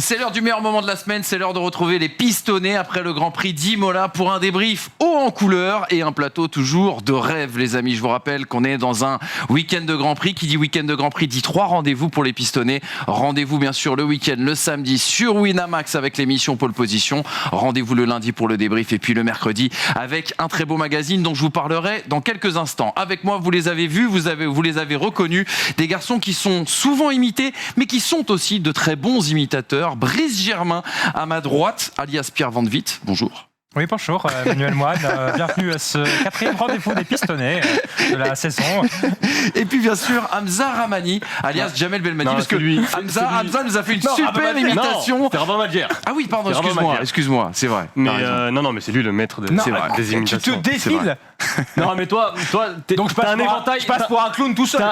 C'est l'heure du meilleur moment de la semaine, c'est l'heure de retrouver les pistonnés après le Grand Prix d'Imola pour un débrief haut en couleur et un plateau toujours de rêve, les amis. Je vous rappelle qu'on est dans un week-end de Grand Prix. Qui dit week-end de Grand Prix dit 3 rendez-vous pour les pistonnés. Rendez-vous bien sûr le week-end, le samedi sur Winamax avec l'émission Pole Position. Rendez-vous le lundi pour le débrief et puis le mercredi avec un très beau magazine dont je vous parlerai dans quelques instants. Avec moi, vous les avez vus, vous les avez reconnus. Des garçons qui sont souvent imités, mais qui sont aussi de très bons imitateurs. Brice Germain à ma droite, alias Pierre Van Witt. Bonjour. Oui, bonjour, Manuel Moine. Bienvenue à ce 4e rendez-vous des pistonnés de la saison. Et puis bien sûr, Hamza Ramani, alias Jamel Belmadi, parce que Hamza nous a fait une super imitation. C'est Rabat Madjer. Ah oui, pardon, excuse-moi, c'est vrai. Mais mais c'est lui le maître des imitations. Tu te défiles. Non, mais toi, donc je passe pour un clown tout seul.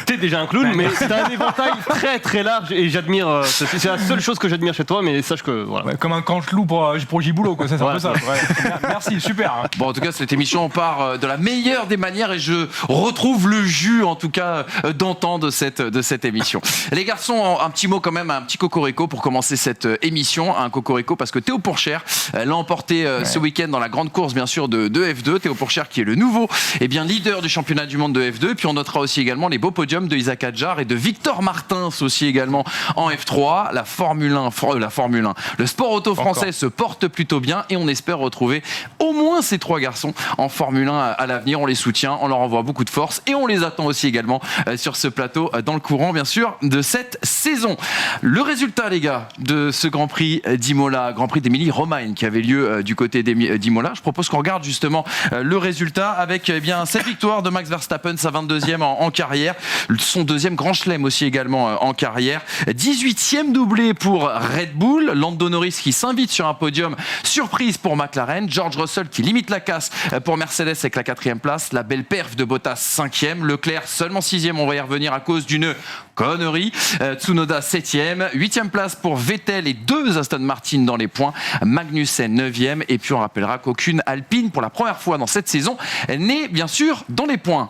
T'es déjà un clown, mais t'as un éventail très très large et j'admire. C'est la seule chose que j'admire chez toi, mais sache que voilà. Ouais, comme un cantelou pour Giboulot, quoi. C'est un peu ça. Ouais. Merci, super. Hein. Bon, en tout cas, cette émission part de la meilleure des manières et je retrouve le jus, en tout cas, d'antan de cette émission. Les garçons, un petit mot quand même, un petit cocorico pour commencer cette émission. Un cocorico parce que Théo Pourchère l'a emporté ce week-end dans la grande course, bien sûr, de F2. Théo Pourchère qui est le nouveau leader du championnat du monde de F2. Et puis on notera aussi également les beaux podiums de Isaac Adjar et de Victor Martins aussi également en F3. La Formule 1, le sport auto français se porte plutôt bien et on espère retrouver au moins ces 3 garçons en Formule 1 à l'avenir. On les soutient, on leur envoie beaucoup de force et on les attend aussi également sur ce plateau dans le courant bien sûr de cette saison. Le résultat les gars de ce Grand Prix d'Imola, Grand Prix d'Émilie-Romagne qui avait lieu du côté d'Imola, je propose qu'on regarde justement le résultat avec cette victoire de Max Verstappen, sa 22e en carrière, son 2e grand chelem aussi également en carrière, 18e doublé pour Red Bull, Lando Norris qui s'invite sur un podium surprise pour McLaren, George Russell qui limite la casse pour Mercedes avec la 4e place, la belle perf de Bottas 5e, Leclerc seulement 6e, on va y revenir à cause d'une connerie, Tsunoda 7e, 8e place pour Vettel et 2 Aston Martin dans les points, Magnussen 9e et puis on rappellera qu'aucune Alpine pour la première fois dans cette saison n'est bien sûr dans les points.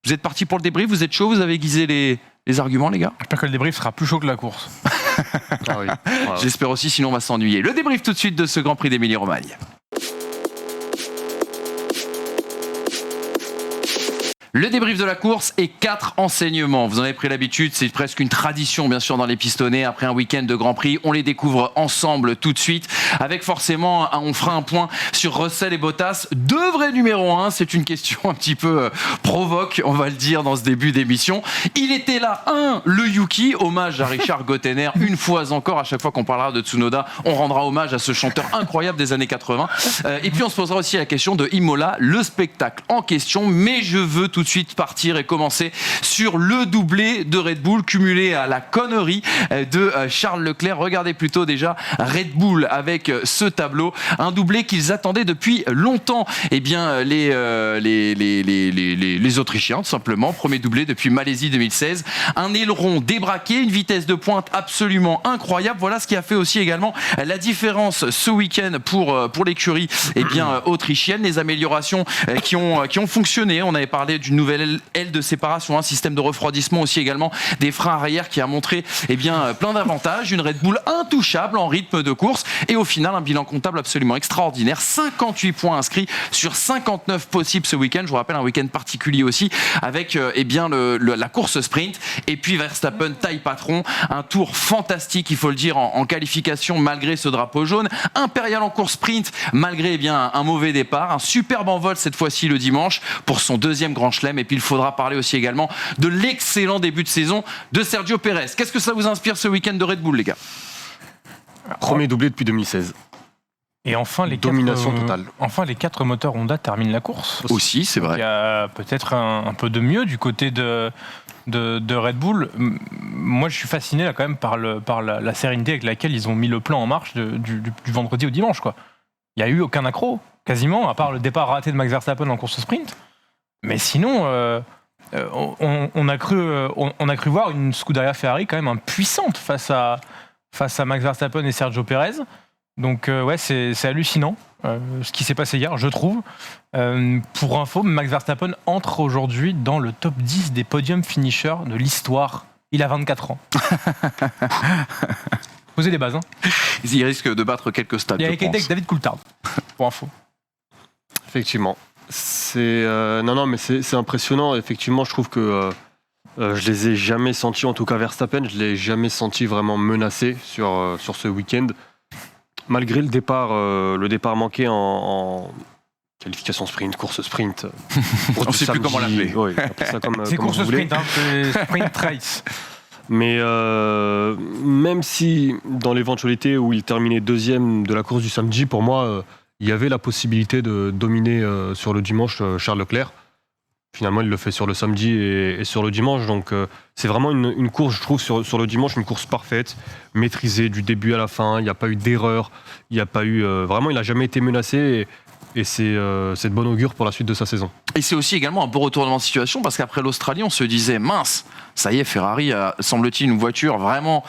Vous êtes partis pour le débrief, vous êtes chaud, vous avez aiguisé les arguments les gars? J'espère que le débrief sera plus chaud que la course. Ah oui. J'espère aussi, sinon on va s'ennuyer. Le débrief tout de suite de ce Grand Prix d'Émilie-Romagne. Le débrief de la course et 4 enseignements. Vous en avez pris l'habitude, c'est presque une tradition bien sûr dans les pistonnés. Après un week-end de Grand Prix, on les découvre ensemble tout de suite. Avec forcément, on fera un point sur Russell et Bottas. 2 vrais numéros 1, c'est une question un petit peu provoque, on va le dire dans ce début d'émission. Il était là, le Yuki, hommage à Richard Gottener. Une fois encore, à chaque fois qu'on parlera de Tsunoda, on rendra hommage à ce chanteur incroyable des années 80. Et puis on se posera aussi la question de Imola, le spectacle en question. Mais je veux tout de suite partir et commencer sur le doublé de Red Bull cumulé à la connerie de Charles Leclerc. Regardez plutôt déjà Red Bull avec ce tableau, un doublé qu'ils attendaient depuis longtemps. Eh bien les Autrichiens tout simplement, premier doublé depuis Malaisie 2016, un aileron débraqué, une vitesse de pointe absolument incroyable. Voilà ce qui a fait aussi également la différence ce week-end pour l'écurie autrichienne, les améliorations qui ont fonctionné. On avait parlé d'une nouvelle aile de séparation, un système de refroidissement aussi également, des freins arrière qui a montré plein d'avantages, une Red Bull intouchable en rythme de course et au final un bilan comptable absolument extraordinaire, 58 points inscrits sur 59 possibles ce week-end. Je vous rappelle un week-end particulier aussi avec la course sprint et puis Verstappen taille patron, un tour fantastique il faut le dire en qualification malgré ce drapeau jaune, impérial en course sprint malgré un mauvais départ, un superbe envol cette fois-ci le dimanche pour son 2e grand chelem. Et puis il faudra parler aussi également de l'excellent début de saison de Sergio Pérez. Qu'est-ce que ça vous inspire ce week-end de Red Bull les gars? Premier doublé depuis 2016. Et enfin les domination totale. Enfin les 4 moteurs Honda terminent la course. Aussi, c'est vrai. Il y a peut-être un peu de mieux du côté de Red Bull. Moi je suis fasciné là, quand même par la sérénité avec laquelle ils ont mis le plan en marche du vendredi au dimanche, quoi. Il n'y a eu aucun accroc quasiment, à part le départ raté de Max Verstappen en course sprint. Mais sinon, on a cru voir une Scuderia Ferrari quand même impuissante face à Max Verstappen et Sergio Pérez. Donc c'est hallucinant ce qui s'est passé hier, je trouve. Pour info, Max Verstappen entre aujourd'hui dans le top 10 des podium finishers de l'histoire. Il a 24 ans. poser des bases. Hein. Il risque de battre quelques stades. Il y a je été pense. avec David Coulthard, pour info. Effectivement. Non, mais c'est impressionnant. Effectivement, je trouve que je les ai jamais sentis, en tout cas Verstappen, je l'ai jamais senti vraiment menacé sur ce week-end. Malgré le départ manqué en qualification sprint, course sprint. On ne sait plus comment l'appeler. Ouais, appelez ça comme C'est comme course vous voulez. sprint, hein, c'est sprint race. Mais même si dans l'éventualité où il terminait deuxième de la course du samedi, pour moi, il y avait la possibilité de dominer sur le dimanche Charles Leclerc. Finalement, il le fait sur le samedi et sur le dimanche. Donc, c'est vraiment une course, je trouve, sur le dimanche, une course parfaite, maîtrisée du début à la fin. Il n'y a pas eu d'erreur. Il n'y a pas eu. Vraiment, il n'a jamais été menacé. Et c'est de bon augure pour la suite de sa saison. Et c'est aussi également un beau retournement de situation parce qu'après l'Australie, on se disait mince, ça y est, Ferrari a, semble-t-il, une voiture vraiment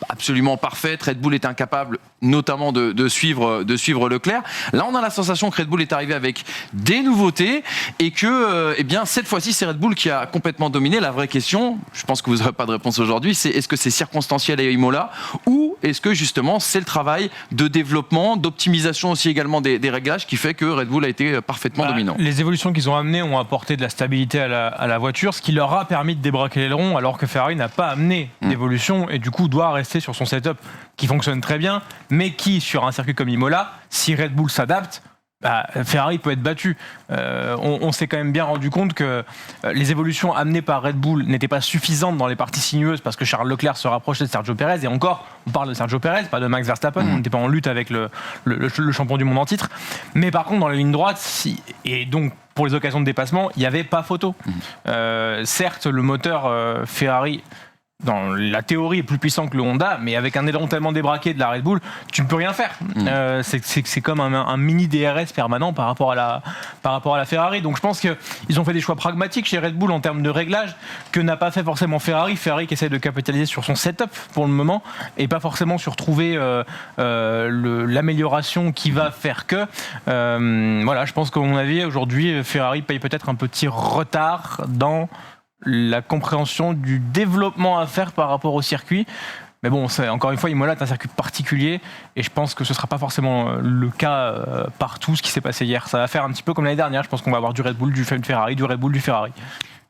absolument parfaite. Red Bull est incapable, notamment de suivre Leclerc. Là, on a la sensation que Red Bull est arrivé avec des nouveautés et que, eh bien, cette fois-ci, c'est Red Bull qui a complètement dominé. La vraie question, je pense que vous n'aurez pas de réponse aujourd'hui, c'est est-ce que c'est circonstanciel à Imola ou est-ce que justement c'est le travail de développement, d'optimisation aussi également des réglages qui fait que Red Bull a été parfaitement dominant. Les évolutions qu'ils ont amenées ont apporté de la stabilité à la voiture, ce qui leur a permis de débraquer l'aileron, alors que Ferrari n'a pas amené d'évolution et du coup doit rester sur son setup qui fonctionne très bien, mais qui, sur un circuit comme Imola, si Red Bull s'adapte, Ferrari peut être battu. On s'est quand même bien rendu compte que les évolutions amenées par Red Bull n'étaient pas suffisantes dans les parties sinueuses parce que Charles Leclerc se rapprochait de Sergio Pérez, et encore, on parle de Sergio Pérez, pas de Max Verstappen, on n'était pas en lutte avec le champion du monde en titre, mais par contre dans la ligne droite, et donc pour les occasions de dépassement, il n'y avait pas photo. Certes, le moteur Ferrari, dans la théorie, est plus puissant que le Honda, mais avec un aileron tellement débraqué de la Red Bull, tu ne peux rien faire. C'est comme un mini DRS permanent par rapport à la Ferrari. Donc je pense qu'ils ont fait des choix pragmatiques chez Red Bull en termes de réglage que n'a pas fait forcément Ferrari. Ferrari qui essaie de capitaliser sur son setup pour le moment et pas forcément sur trouver l'amélioration qui va faire que. Voilà, je pense qu'à mon avis, aujourd'hui, Ferrari paye peut-être un petit retard dans la compréhension du développement à faire par rapport au circuit. Mais bon, encore une fois, Imola est un circuit particulier et je pense que ce ne sera pas forcément le cas partout, ce qui s'est passé hier. Ça va faire un petit peu comme l'année dernière. Je pense qu'on va avoir du Red Bull, du Ferrari, du Red Bull, du Ferrari.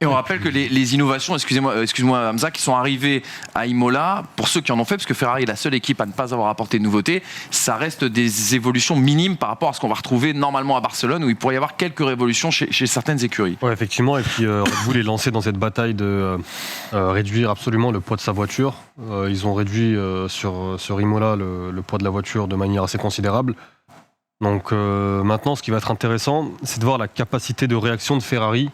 Et on rappelle que les innovations, excuse-moi Hamza, qui sont arrivées à Imola, pour ceux qui en ont fait, parce que Ferrari est la seule équipe à ne pas avoir apporté de nouveautés, ça reste des évolutions minimes par rapport à ce qu'on va retrouver normalement à Barcelone, où il pourrait y avoir quelques révolutions chez certaines écuries. Ouais, effectivement, et puis Red Bull est lancé dans cette bataille de réduire absolument le poids de sa voiture. Ils ont réduit sur Imola le poids de la voiture de manière assez considérable. Donc maintenant, ce qui va être intéressant, c'est de voir la capacité de réaction de Ferrari.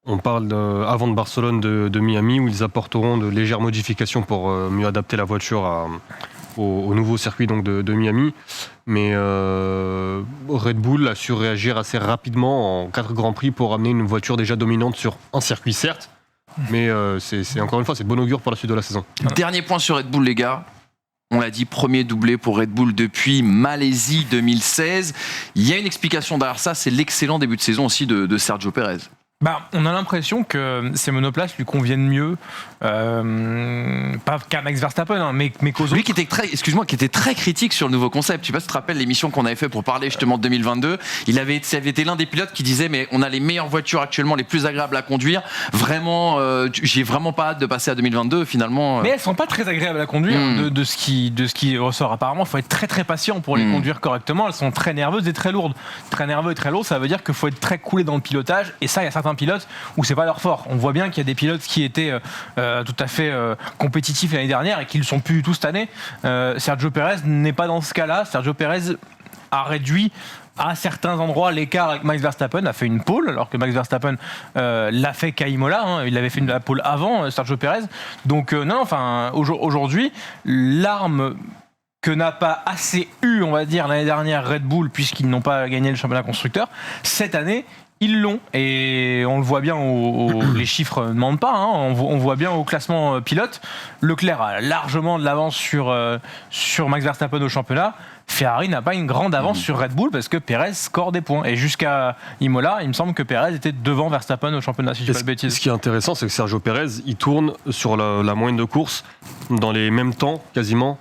On parle avant de Barcelone, de Miami, où ils apporteront de légères modifications pour mieux adapter la voiture au nouveau circuit donc de Miami. Mais Red Bull a su réagir assez rapidement en 4 Grands Prix pour amener une voiture déjà dominante sur un circuit, certes. Mais c'est encore une fois, c'est de bon augure pour la suite de la saison. Dernier point sur Red Bull, les gars. On l'a dit, premier doublé pour Red Bull depuis Malaisie 2016. Il y a une explication derrière ça, c'est l'excellent début de saison aussi de Sergio Pérez. On a l'impression que ces monoplaces lui conviennent mieux, pas qu'à Max Verstappen, hein, mais qu'aux autres. Lui qui était très critique sur le nouveau concept. Je sais pas si tu te rappelles l'émission qu'on avait fait pour parler justement de 2022. Ça avait été l'un des pilotes qui disait mais on a les meilleures voitures actuellement, les plus agréables à conduire. Vraiment, j'ai vraiment pas hâte de passer à 2022 finalement. Mais elles sont pas très agréables à conduire de ce qui ressort. Apparemment, il faut être très très patient pour les conduire correctement. Elles sont très nerveuses et très lourdes. Très nerveux et très lourd, ça veut dire qu'il faut être très coolé dans le pilotage. Et ça, il y a certains pilotes où c'est pas leur fort. On voit bien qu'il y a des pilotes qui étaient tout à fait compétitifs l'année dernière et qui le sont plus du tout cette année. Sergio Pérez n'est pas dans ce cas-là. Sergio Pérez a réduit à certains endroits l'écart avec Max Verstappen, a fait une pole alors que Max Verstappen l'a fait qu'à Imola, hein. Il avait fait la pole avant Sergio Pérez. Donc aujourd'hui, l'arme que n'a pas assez eu, on va dire, l'année dernière Red Bull, puisqu'ils n'ont pas gagné le championnat constructeur, cette année ils l'ont, et on le voit bien, les chiffres ne mentent pas, hein, on voit bien au classement pilote, Leclerc a largement de l'avance sur Max Verstappen au championnat. Ferrari n'a pas une grande avance sur Red Bull parce que Pérez score des points. Et jusqu'à Imola, il me semble que Pérez était devant Verstappen au championnat, si je ne dis pas de bêtises. Ce qui est intéressant, c'est que Sergio Pérez, il tourne sur la moyenne de course dans les mêmes temps, quasiment,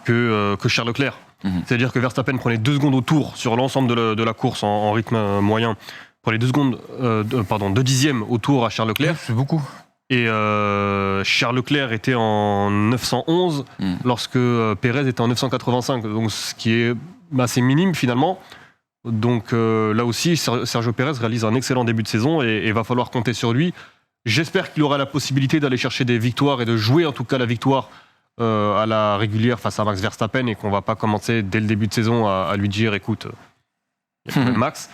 que Charles Leclerc. C'est-à-dire que Verstappen prenait 2 secondes au tour sur l'ensemble de la course en rythme moyen. Prenait 2 secondes, 2 dixièmes au tour à Charles Leclerc. C'est beaucoup. Et Charles Leclerc était en 911 lorsque Pérez était en 985. Donc ce qui est assez minime finalement. Donc là aussi, Sergio Pérez réalise un excellent début de saison et va falloir compter sur lui. J'espère qu'il aura la possibilité d'aller chercher des victoires et de jouer en tout cas la victoire à la régulière face à Max Verstappen et qu'on va pas commencer dès le début de saison à lui dire écoute, il y a quand même Max.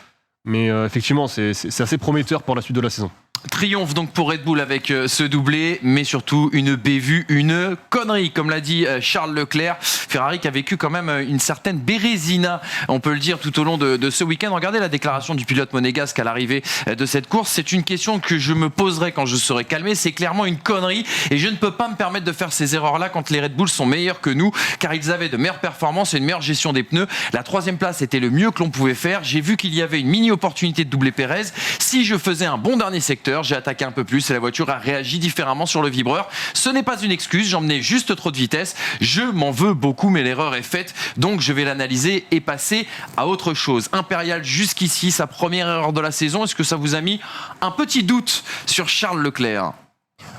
Mais effectivement, c'est assez prometteur pour la suite de la saison. Triomphe donc pour Red Bull avec ce doublé, mais surtout une bévue, une connerie, comme l'a dit Charles Leclerc. Ferrari qui a vécu quand même une certaine bérésina, on peut le dire, tout au long de ce week-end. Regardez la déclaration du pilote monégasque à l'arrivée de cette course. C'est une question que je me poserai quand je serai calmé. C'est clairement une connerie et je ne peux pas me permettre de faire ces erreurs-là quand les Red Bull sont meilleurs que nous, car ils avaient de meilleures performances et une meilleure gestion des pneus. La 3e place était le mieux que l'on pouvait faire. J'ai vu qu'il y avait une mini-opportunité de doubler Pérez. Si je faisais un bon dernier secteur, j'ai attaqué un peu plus et la voiture a réagi différemment sur le vibreur. Ce n'est pas une excuse, j'emmenais juste trop de vitesse. Je m'en veux beaucoup, mais l'erreur est faite, donc je vais l'analyser et passer à autre chose. Impérial jusqu'ici, sa première erreur de la saison. Est-ce que ça vous a mis un petit doute sur Charles Leclerc ?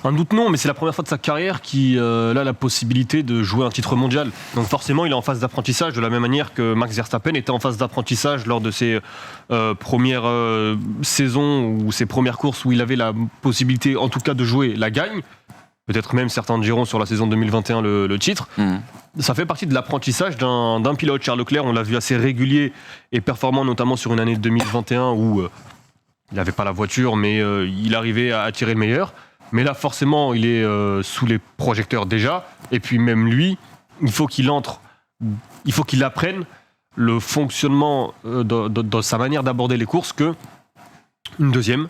Un doute non, mais c'est la première fois de sa carrière qu'il a la possibilité de jouer un titre mondial. Donc forcément, il est en phase d'apprentissage de la même manière que Max Verstappen était en phase d'apprentissage lors de ses premières saisons ou ses premières courses où il avait la possibilité, en tout cas, de jouer la gagne. Peut-être même certains diront sur la saison 2021 le titre. Ça fait partie de l'apprentissage d'un pilote. Charles Leclerc, on l'a vu assez régulier et performant, notamment sur une année 2021 où il n'avait pas la voiture, mais il arrivait à tirer le meilleur. Mais là, forcément, il est sous les projecteurs déjà. Et puis même lui, il faut qu'il apprenne le fonctionnement de sa manière d'aborder les courses que une 2e,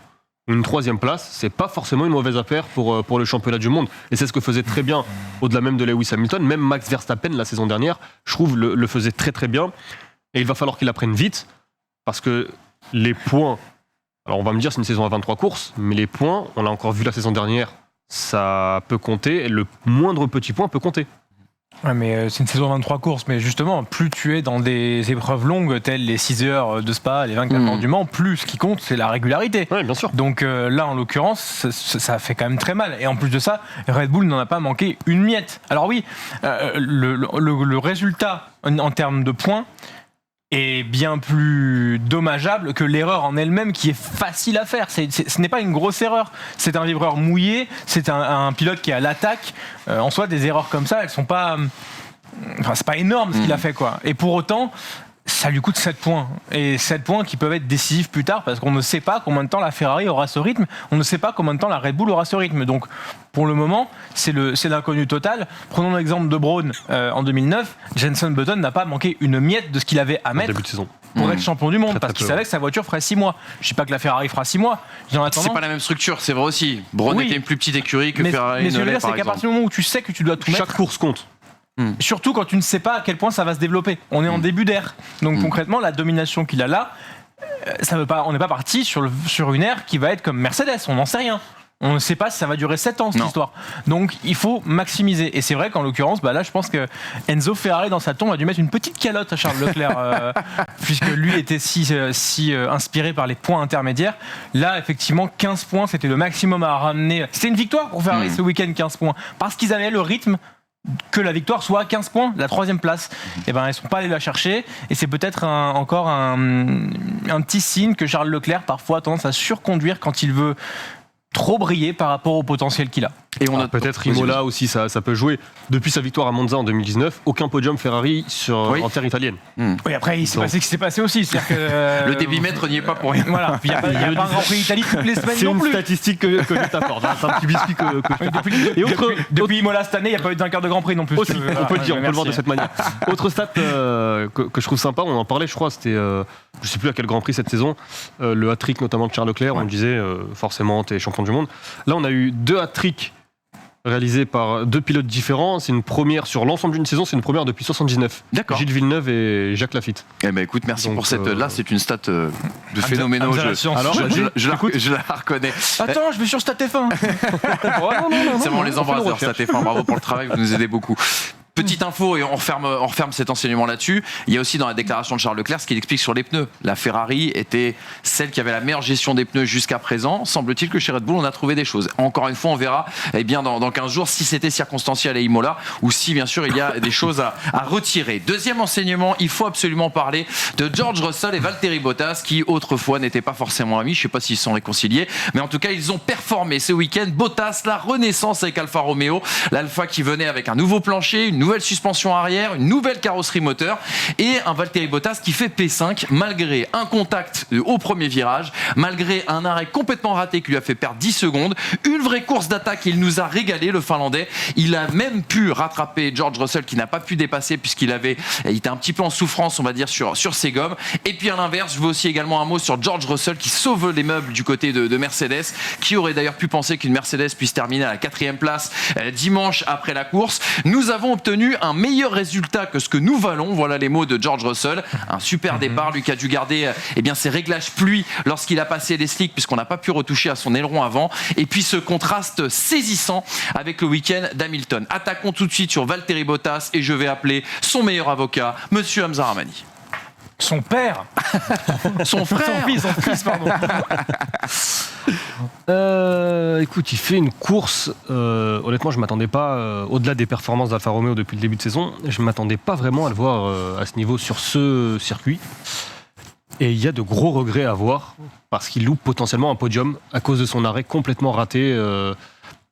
une 3e place, c'est pas forcément une mauvaise affaire pour le championnat du monde. Et c'est ce que faisait très bien, au-delà même de Lewis Hamilton. Même Max Verstappen, la saison dernière, je trouve, le faisait très très bien. Et il va falloir qu'il apprenne vite, parce que les points... Alors on va me dire c'est une saison à 23 courses, mais les points, on l'a encore vu la saison dernière, ça peut compter, le moindre petit point peut compter. Ouais, mais c'est une saison à 23 courses, mais justement, plus tu es dans des épreuves longues, telles les 6 heures de Spa, les 24 heures du Mans, plus ce qui compte, c'est la régularité. Oui, bien sûr. Donc là, en l'occurrence, ça fait quand même très mal. Et en plus de ça, Red Bull n'en a pas manqué une miette. Alors oui, le résultat en termes de points est bien plus dommageable que l'erreur en elle-même qui est facile à faire. Ce n'est pas une grosse erreur. C'est un vibreur mouillé, c'est un pilote qui est à l'attaque. En soi, des erreurs comme ça, elles sont pas... Enfin, c'est pas énorme ce qu'il a fait, quoi. Et pour autant, ça lui coûte 7 points. Et 7 points qui peuvent être décisifs plus tard parce qu'on ne sait pas combien de temps la Ferrari aura ce rythme. On ne sait pas combien de temps la Red Bull aura ce rythme. Donc, pour le moment, c'est l'inconnu total. Prenons l'exemple de Braun en 2009. Jenson Button n'a pas manqué une miette de ce qu'il avait à mettre début de saison pour être champion du monde, très, parce très qu'il peu. savait que sa voiture ferait 6 mois. Je ne dis pas que la Ferrari fera 6 mois. C'est pas la même structure, c'est vrai aussi. Braun était une plus petite écurie que Ferrari. Mais ce que je veux dire, par c'est qu'à exemple. partir du moment où tu sais que tu dois tout mettre, Chaque course compte. surtout quand tu ne sais pas à quel point ça va se développer. On est en début d'ère. Donc concrètement, la domination qu'il a là, ça veut pas, on n'est pas parti sur une ère qui va être comme Mercedes, on n'en sait rien. On ne sait pas si ça va durer 7 ans cette histoire. Donc il faut maximiser. Et c'est vrai qu'en l'occurrence, là je pense que Enzo Ferrari dans sa tombe a dû mettre une petite calotte à Charles Leclerc puisque lui était si inspiré par les points intermédiaires. Là effectivement 15 points c'était le maximum à ramener. C'était une victoire pour Ferrari ce week-end, 15 points. Parce qu'ils avaient le rythme que la victoire soit à 15 points, la 3e place. Et ben ils sont pas allés la chercher et c'est peut-être encore un petit signe que Charles Leclerc parfois a tendance à surconduire quand il veut trop briller par rapport au potentiel qu'il a. Et on a peut-être Imola aussi, ça peut jouer. Depuis sa victoire à Monza en 2019, aucun podium Ferrari en terre italienne. Oui, après, il s'est passé ce qui s'est passé aussi. C'est-à-dire que, le débitmètre n'y est pas pour rien. Voilà, il n'y a pas un Grand Prix d'Italie toutes les semaines non plus. C'est une statistique que je t'apporte. C'est un petit biscuit que je t'apporte. Depuis Imola cette année, il n'y a pas eu d'un quart de Grand Prix non plus. Aussi, on peut le dire, on peut le voir de cette manière. Autre stat que je trouve sympa, on en parlait, je crois, c'était, je ne sais plus à quel Grand Prix cette saison, le hat-trick notamment de Charles Leclerc, on disait forcément, t'es champion du monde. Là, on a eu 2 hat-tricks réalisé par 2 pilotes différents. C'est une première sur l'ensemble d'une saison, c'est une première depuis 79. D'accord. Gilles Villeneuve et Jacques Lafitte. Eh ben écoute, merci Donc, pour cette. Là, c'est une stat de phénoménal. Alors, Je la reconnais. Attends, je vais sur StatF1. C'est bon, les ambassadeurs StatF1. Bravo pour le travail, vous nous aidez beaucoup. Petite info, et on referme cet enseignement là-dessus. Il y a aussi dans la déclaration de Charles Leclerc ce qu'il explique sur les pneus. La Ferrari était celle qui avait la meilleure gestion des pneus jusqu'à présent. Semble-t-il que chez Red Bull, on a trouvé des choses. Encore une fois, on verra dans 15 jours si c'était circonstanciel à Imola ou si, bien sûr, il y a des choses à retirer. Deuxième enseignement, il faut absolument parler de George Russell et Valtteri Bottas qui, autrefois, n'étaient pas forcément amis. Je ne sais pas s'ils sont réconciliés, mais en tout cas, ils ont performé ce week-end. Bottas, la renaissance avec Alfa Romeo. L'Alfa qui venait avec un nouveau plancher, une nouvelle suspension arrière, une nouvelle carrosserie moteur et un Valtteri Bottas qui fait P5 malgré un contact au premier virage, malgré un arrêt complètement raté qui lui a fait perdre 10 secondes, une vraie course d'attaque, il nous a régalé le Finlandais, il a même pu rattraper George Russell qui n'a pas pu dépasser puisqu'il était un petit peu en souffrance on va dire sur ses gommes, et puis à l'inverse je veux aussi également un mot sur George Russell qui sauve les meubles du côté de Mercedes, qui aurait d'ailleurs pu penser qu'une Mercedes puisse terminer à la 4e place dimanche après la course. Nous avons obtenu un meilleur résultat que ce que nous valons, voilà les mots de George Russell, un super départ, lui qui a dû garder ses réglages pluie lorsqu'il a passé les slicks puisqu'on n'a pas pu retoucher à son aileron avant, et puis ce contraste saisissant avec le week-end d'Hamilton. Attaquons tout de suite sur Valtteri Bottas et je vais appeler son meilleur avocat, Monsieur Hamza Rahmani. Son père. Son frère. Son fils, pardon. Écoute, il fait une course. Honnêtement, je ne m'attendais pas, au-delà des performances d'Alfa Romeo depuis le début de saison, je ne m'attendais pas vraiment à le voir à ce niveau sur ce circuit. Et il y a de gros regrets à avoir parce qu'il loupe potentiellement un podium à cause de son arrêt complètement raté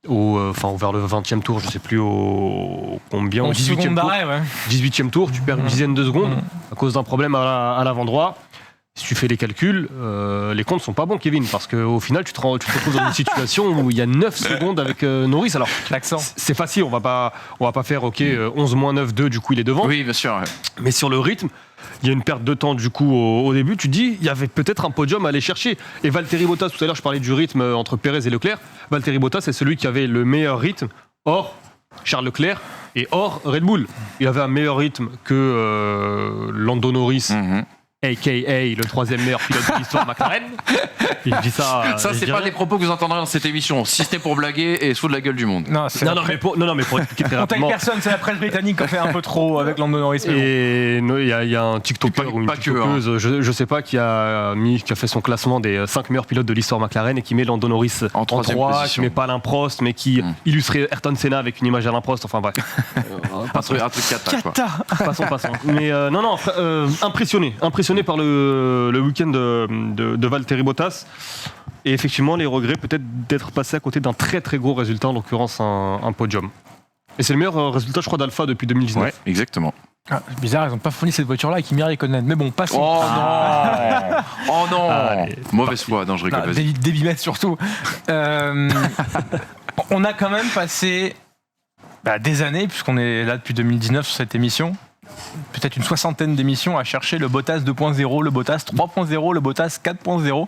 vers le 20e tour, je ne sais plus au 18e tour. D'arrêt, ouais. 18e tour, tu perds une dizaine de secondes à cause d'un problème à l'avant droit. Si tu fais les calculs, les comptes sont pas bons, Kevin, parce qu'au final, tu te retrouves dans une situation où il y a 9 secondes avec Norris. Alors, l'accent. C'est facile, on va pas faire 11 moins 9, 2, du coup, il est devant. Oui, bien sûr. Ouais. Mais sur le rythme, il y a une perte de temps, du coup, au début. Tu te dis, il y avait peut-être un podium à aller chercher. Et Valtteri Bottas, tout à l'heure, je parlais du rythme entre Pérez et Leclerc. Valtteri Bottas, c'est celui qui avait le meilleur rythme, hors Charles Leclerc et hors Red Bull. Il avait un meilleur rythme que Lando Norris. A.K.A. le 3e meilleur pilote de l'histoire McLaren. Il dit ça. Ça, c'est pas des propos que vous entendrez dans cette émission. Si c'était pour blaguer et se foutre de la gueule du monde. Non, mais pour expliquer très rapidement. Personne, c'est la presse britannique qui a fait un peu trop avec Lando Norris. Et il y a un TikToker ou une TikTokeuse, je sais pas, qui a fait son classement des 5 meilleurs pilotes de l'histoire McLaren et qui met Lando Norris en 3, qui met pas Alain Prost, mais qui illustrait Ayrton Senna avec une image d'Alain Prost. Enfin bref. un truc cata. Passons. Mais impressionné par le week-end de Valtteri Bottas. Et effectivement, les regrets peut-être d'être passé à côté d'un très très gros résultat, en l'occurrence un podium. Et c'est le meilleur résultat, je crois, d'Alpha depuis 2019. Ouais, exactement. C'est bizarre, ils n'ont pas fourni cette voiture-là avec Kimi Räikkönen. Mais bon, passons. Oh non Mauvaise foi, non, je rigole. Débimètre surtout. On a quand même passé des années, puisqu'on est là depuis 2019 sur cette émission, peut-être une 60aine d'émissions à chercher le Bottas 2.0, le Bottas 3.0, le Bottas 4.0.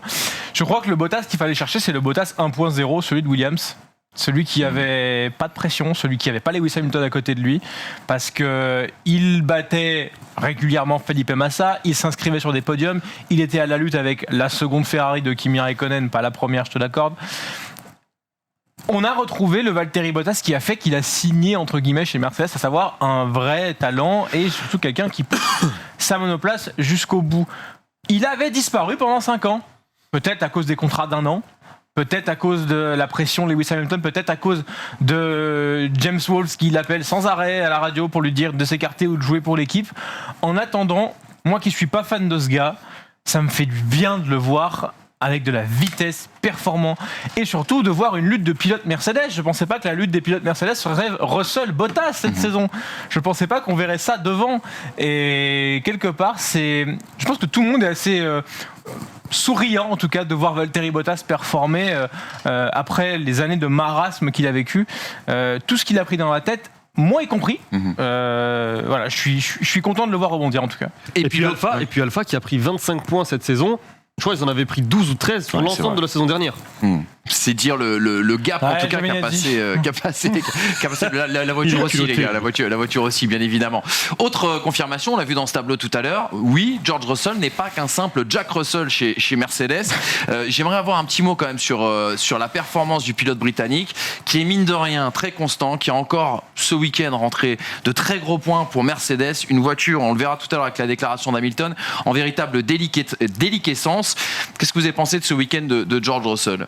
Je crois que le Bottas qu'il fallait chercher, c'est le Bottas 1.0, celui de Williams. Celui qui avait pas de pression, celui qui avait pas Lewis Hamilton à côté de lui, parce que il battait régulièrement Felipe Massa, il s'inscrivait sur des podiums, il était à la lutte avec la seconde Ferrari de Kimi Räikkönen, pas la première, je te l'accorde. On a retrouvé le Valtteri Bottas qui a fait qu'il a signé entre guillemets chez Mercedes, à savoir un vrai talent et surtout quelqu'un qui pousse sa monoplace jusqu'au bout. Il avait disparu pendant 5 ans, peut-être à cause des contrats d'1 an, peut-être à cause de la pression Lewis Hamilton, peut-être à cause de James Wolfe qui l'appelle sans arrêt à la radio pour lui dire de s'écarter ou de jouer pour l'équipe. En attendant, moi qui suis pas fan de ce gars, ça me fait du bien de le voir avec de la vitesse, performant, et surtout de voir une lutte de pilotes Mercedes. Je ne pensais pas que la lutte des pilotes Mercedes serait Russell-Bottas cette saison. Je ne pensais pas qu'on verrait ça devant. Et quelque part, je pense que tout le monde est assez souriant, en tout cas, de voir Valtteri Bottas performer après les années de marasme qu'il a vécu. Tout ce qu'il a pris dans la tête, moi y compris. Voilà, je suis content de le voir rebondir, en tout cas. Et puis Alpha qui a pris 25 points cette saison. Je crois qu'ils en avaient pris 12 ou 13 sur l'ensemble de la saison dernière. C'est dire le gap en tout cas qu'a passé la voiture aussi, les gars, la voiture aussi, bien évidemment. Autre confirmation, on l'a vu dans ce tableau tout à l'heure. Oui, George Russell n'est pas qu'un simple Jack Russell chez Mercedes. J'aimerais avoir un petit mot quand même sur la performance du pilote britannique, qui est mine de rien très constant, qui a encore ce week-end rentré de très gros points pour Mercedes. Une voiture, on le verra tout à l'heure avec la déclaration d'Hamilton, en véritable déliquescence. Qu'est-ce que vous avez pensé de ce week-end de George Russell ?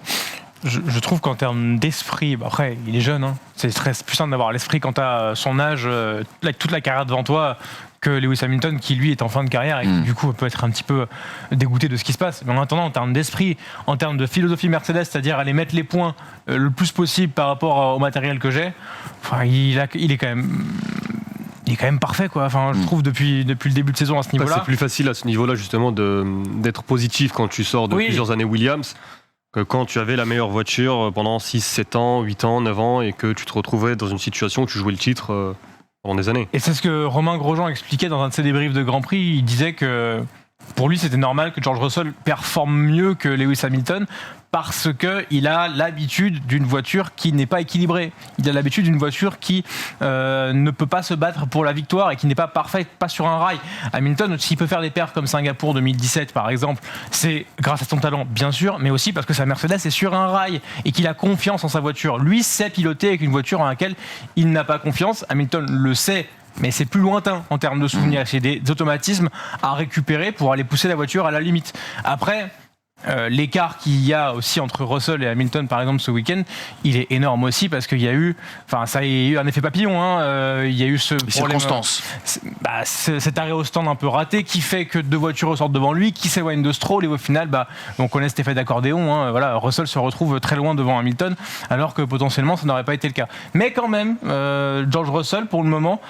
Je trouve qu'en termes d'esprit, après, il est jeune, hein, c'est très plus simple d'avoir l'esprit quand tu as son âge, toute la carrière devant toi, que Lewis Hamilton, qui lui est en fin de carrière et qui du coup peut être un petit peu dégoûté de ce qui se passe. Mais en attendant, en termes d'esprit, en termes de philosophie Mercedes, c'est-à-dire aller mettre les points le plus possible par rapport au matériel que j'ai, enfin, il est quand même parfait, quoi. Enfin, je trouve depuis le début de saison à ce niveau-là. C'est plus facile à ce niveau-là justement d'être positif quand tu sors de plusieurs années Williams, que quand tu avais la meilleure voiture pendant 6, 7 ans, 8 ans, 9 ans et que tu te retrouvais dans une situation où tu jouais le titre pendant des années. Et c'est ce que Romain Grosjean expliquait dans un de ses débriefs de Grand Prix. Il disait que pour lui, c'était normal que George Russell performe mieux que Lewis Hamilton parce qu'il a l'habitude d'une voiture qui n'est pas équilibrée. Il a l'habitude d'une voiture qui ne peut pas se battre pour la victoire et qui n'est pas parfaite, pas sur un rail. Hamilton, s'il peut faire des perfs comme Singapour 2017 par exemple, c'est grâce à son talent bien sûr, mais aussi parce que sa Mercedes est sur un rail et qu'il a confiance en sa voiture. Lui sait piloter avec une voiture en laquelle il n'a pas confiance. Hamilton le sait, mais c'est plus lointain en termes de souvenirs. C'est des automatismes à récupérer pour aller pousser la voiture à la limite. Après, l'écart qu'il y a aussi entre Russell et Hamilton par exemple ce week-end, il est énorme aussi parce qu'il y a eu, ça a eu un effet papillon, hein. Il y a eu ce problème, cet arrêt au stand un peu raté qui fait que deux voitures ressortent devant lui, qui s'éloignent de Stroll et au final, on connaît cet effet d'accordéon, hein. Voilà, Russell se retrouve très loin devant Hamilton alors que potentiellement ça n'aurait pas été le cas. Mais quand même, George Russell pour le moment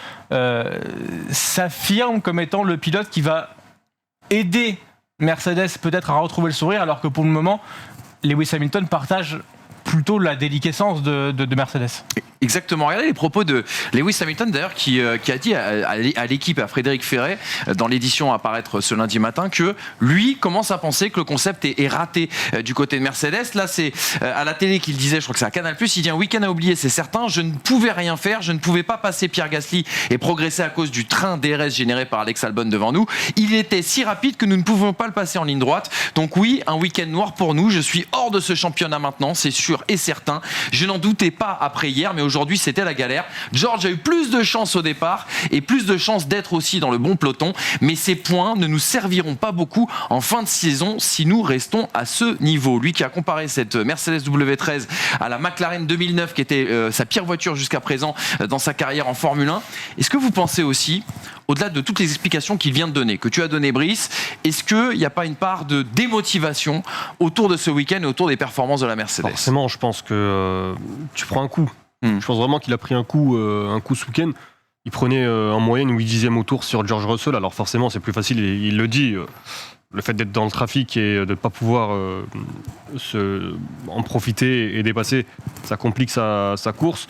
s'affirme comme étant le pilote qui va aider Mercedes peut-être à retrouver le sourire, alors que pour le moment, Lewis Hamilton partage plutôt la déliquescence de Mercedes. Exactement. Regardez les propos de Lewis Hamilton d'ailleurs qui a dit à l'équipe, à Frédéric Ferret, dans l'édition à paraître ce lundi matin, que lui commence à penser que le concept est raté du côté de Mercedes. Là, c'est à la télé qu'il disait, je crois que c'est à Canal+, il dit un week-end à oublier, c'est certain, je ne pouvais rien faire, je ne pouvais pas passer Pierre Gasly et progresser à cause du train DRS généré par Alex Albon devant nous. Il était si rapide que nous ne pouvions pas le passer en ligne droite. Donc oui, un week-end noir pour nous. Je suis hors de ce championnat maintenant, c'est sûr et certain. Je n'en doutais pas après hier, mais aujourd'hui c'était la galère. George a eu plus de chance au départ et plus de chance d'être aussi dans le bon peloton, mais ces points ne nous serviront pas beaucoup en fin de saison si nous restons à ce niveau. Lui qui a comparé cette Mercedes W13 à la McLaren 2009 qui était sa pire voiture jusqu'à présent dans sa carrière en Formule 1. Est-ce que vous pensez aussi, au-delà de toutes les explications qu'il vient de donner, que tu as donné Brice, est-ce qu'il n'y a pas une part de démotivation autour de ce week-end et autour des performances de la Mercedes ? Forcément, je pense que tu prends un coup. Je pense vraiment qu'il a pris un coup ce week-end. Il prenait en moyenne 8 dixièmes au tour sur George Russell. Alors forcément, c'est plus facile, il le dit. Le fait d'être dans le trafic et de ne pas pouvoir en profiter et dépasser, ça complique sa course.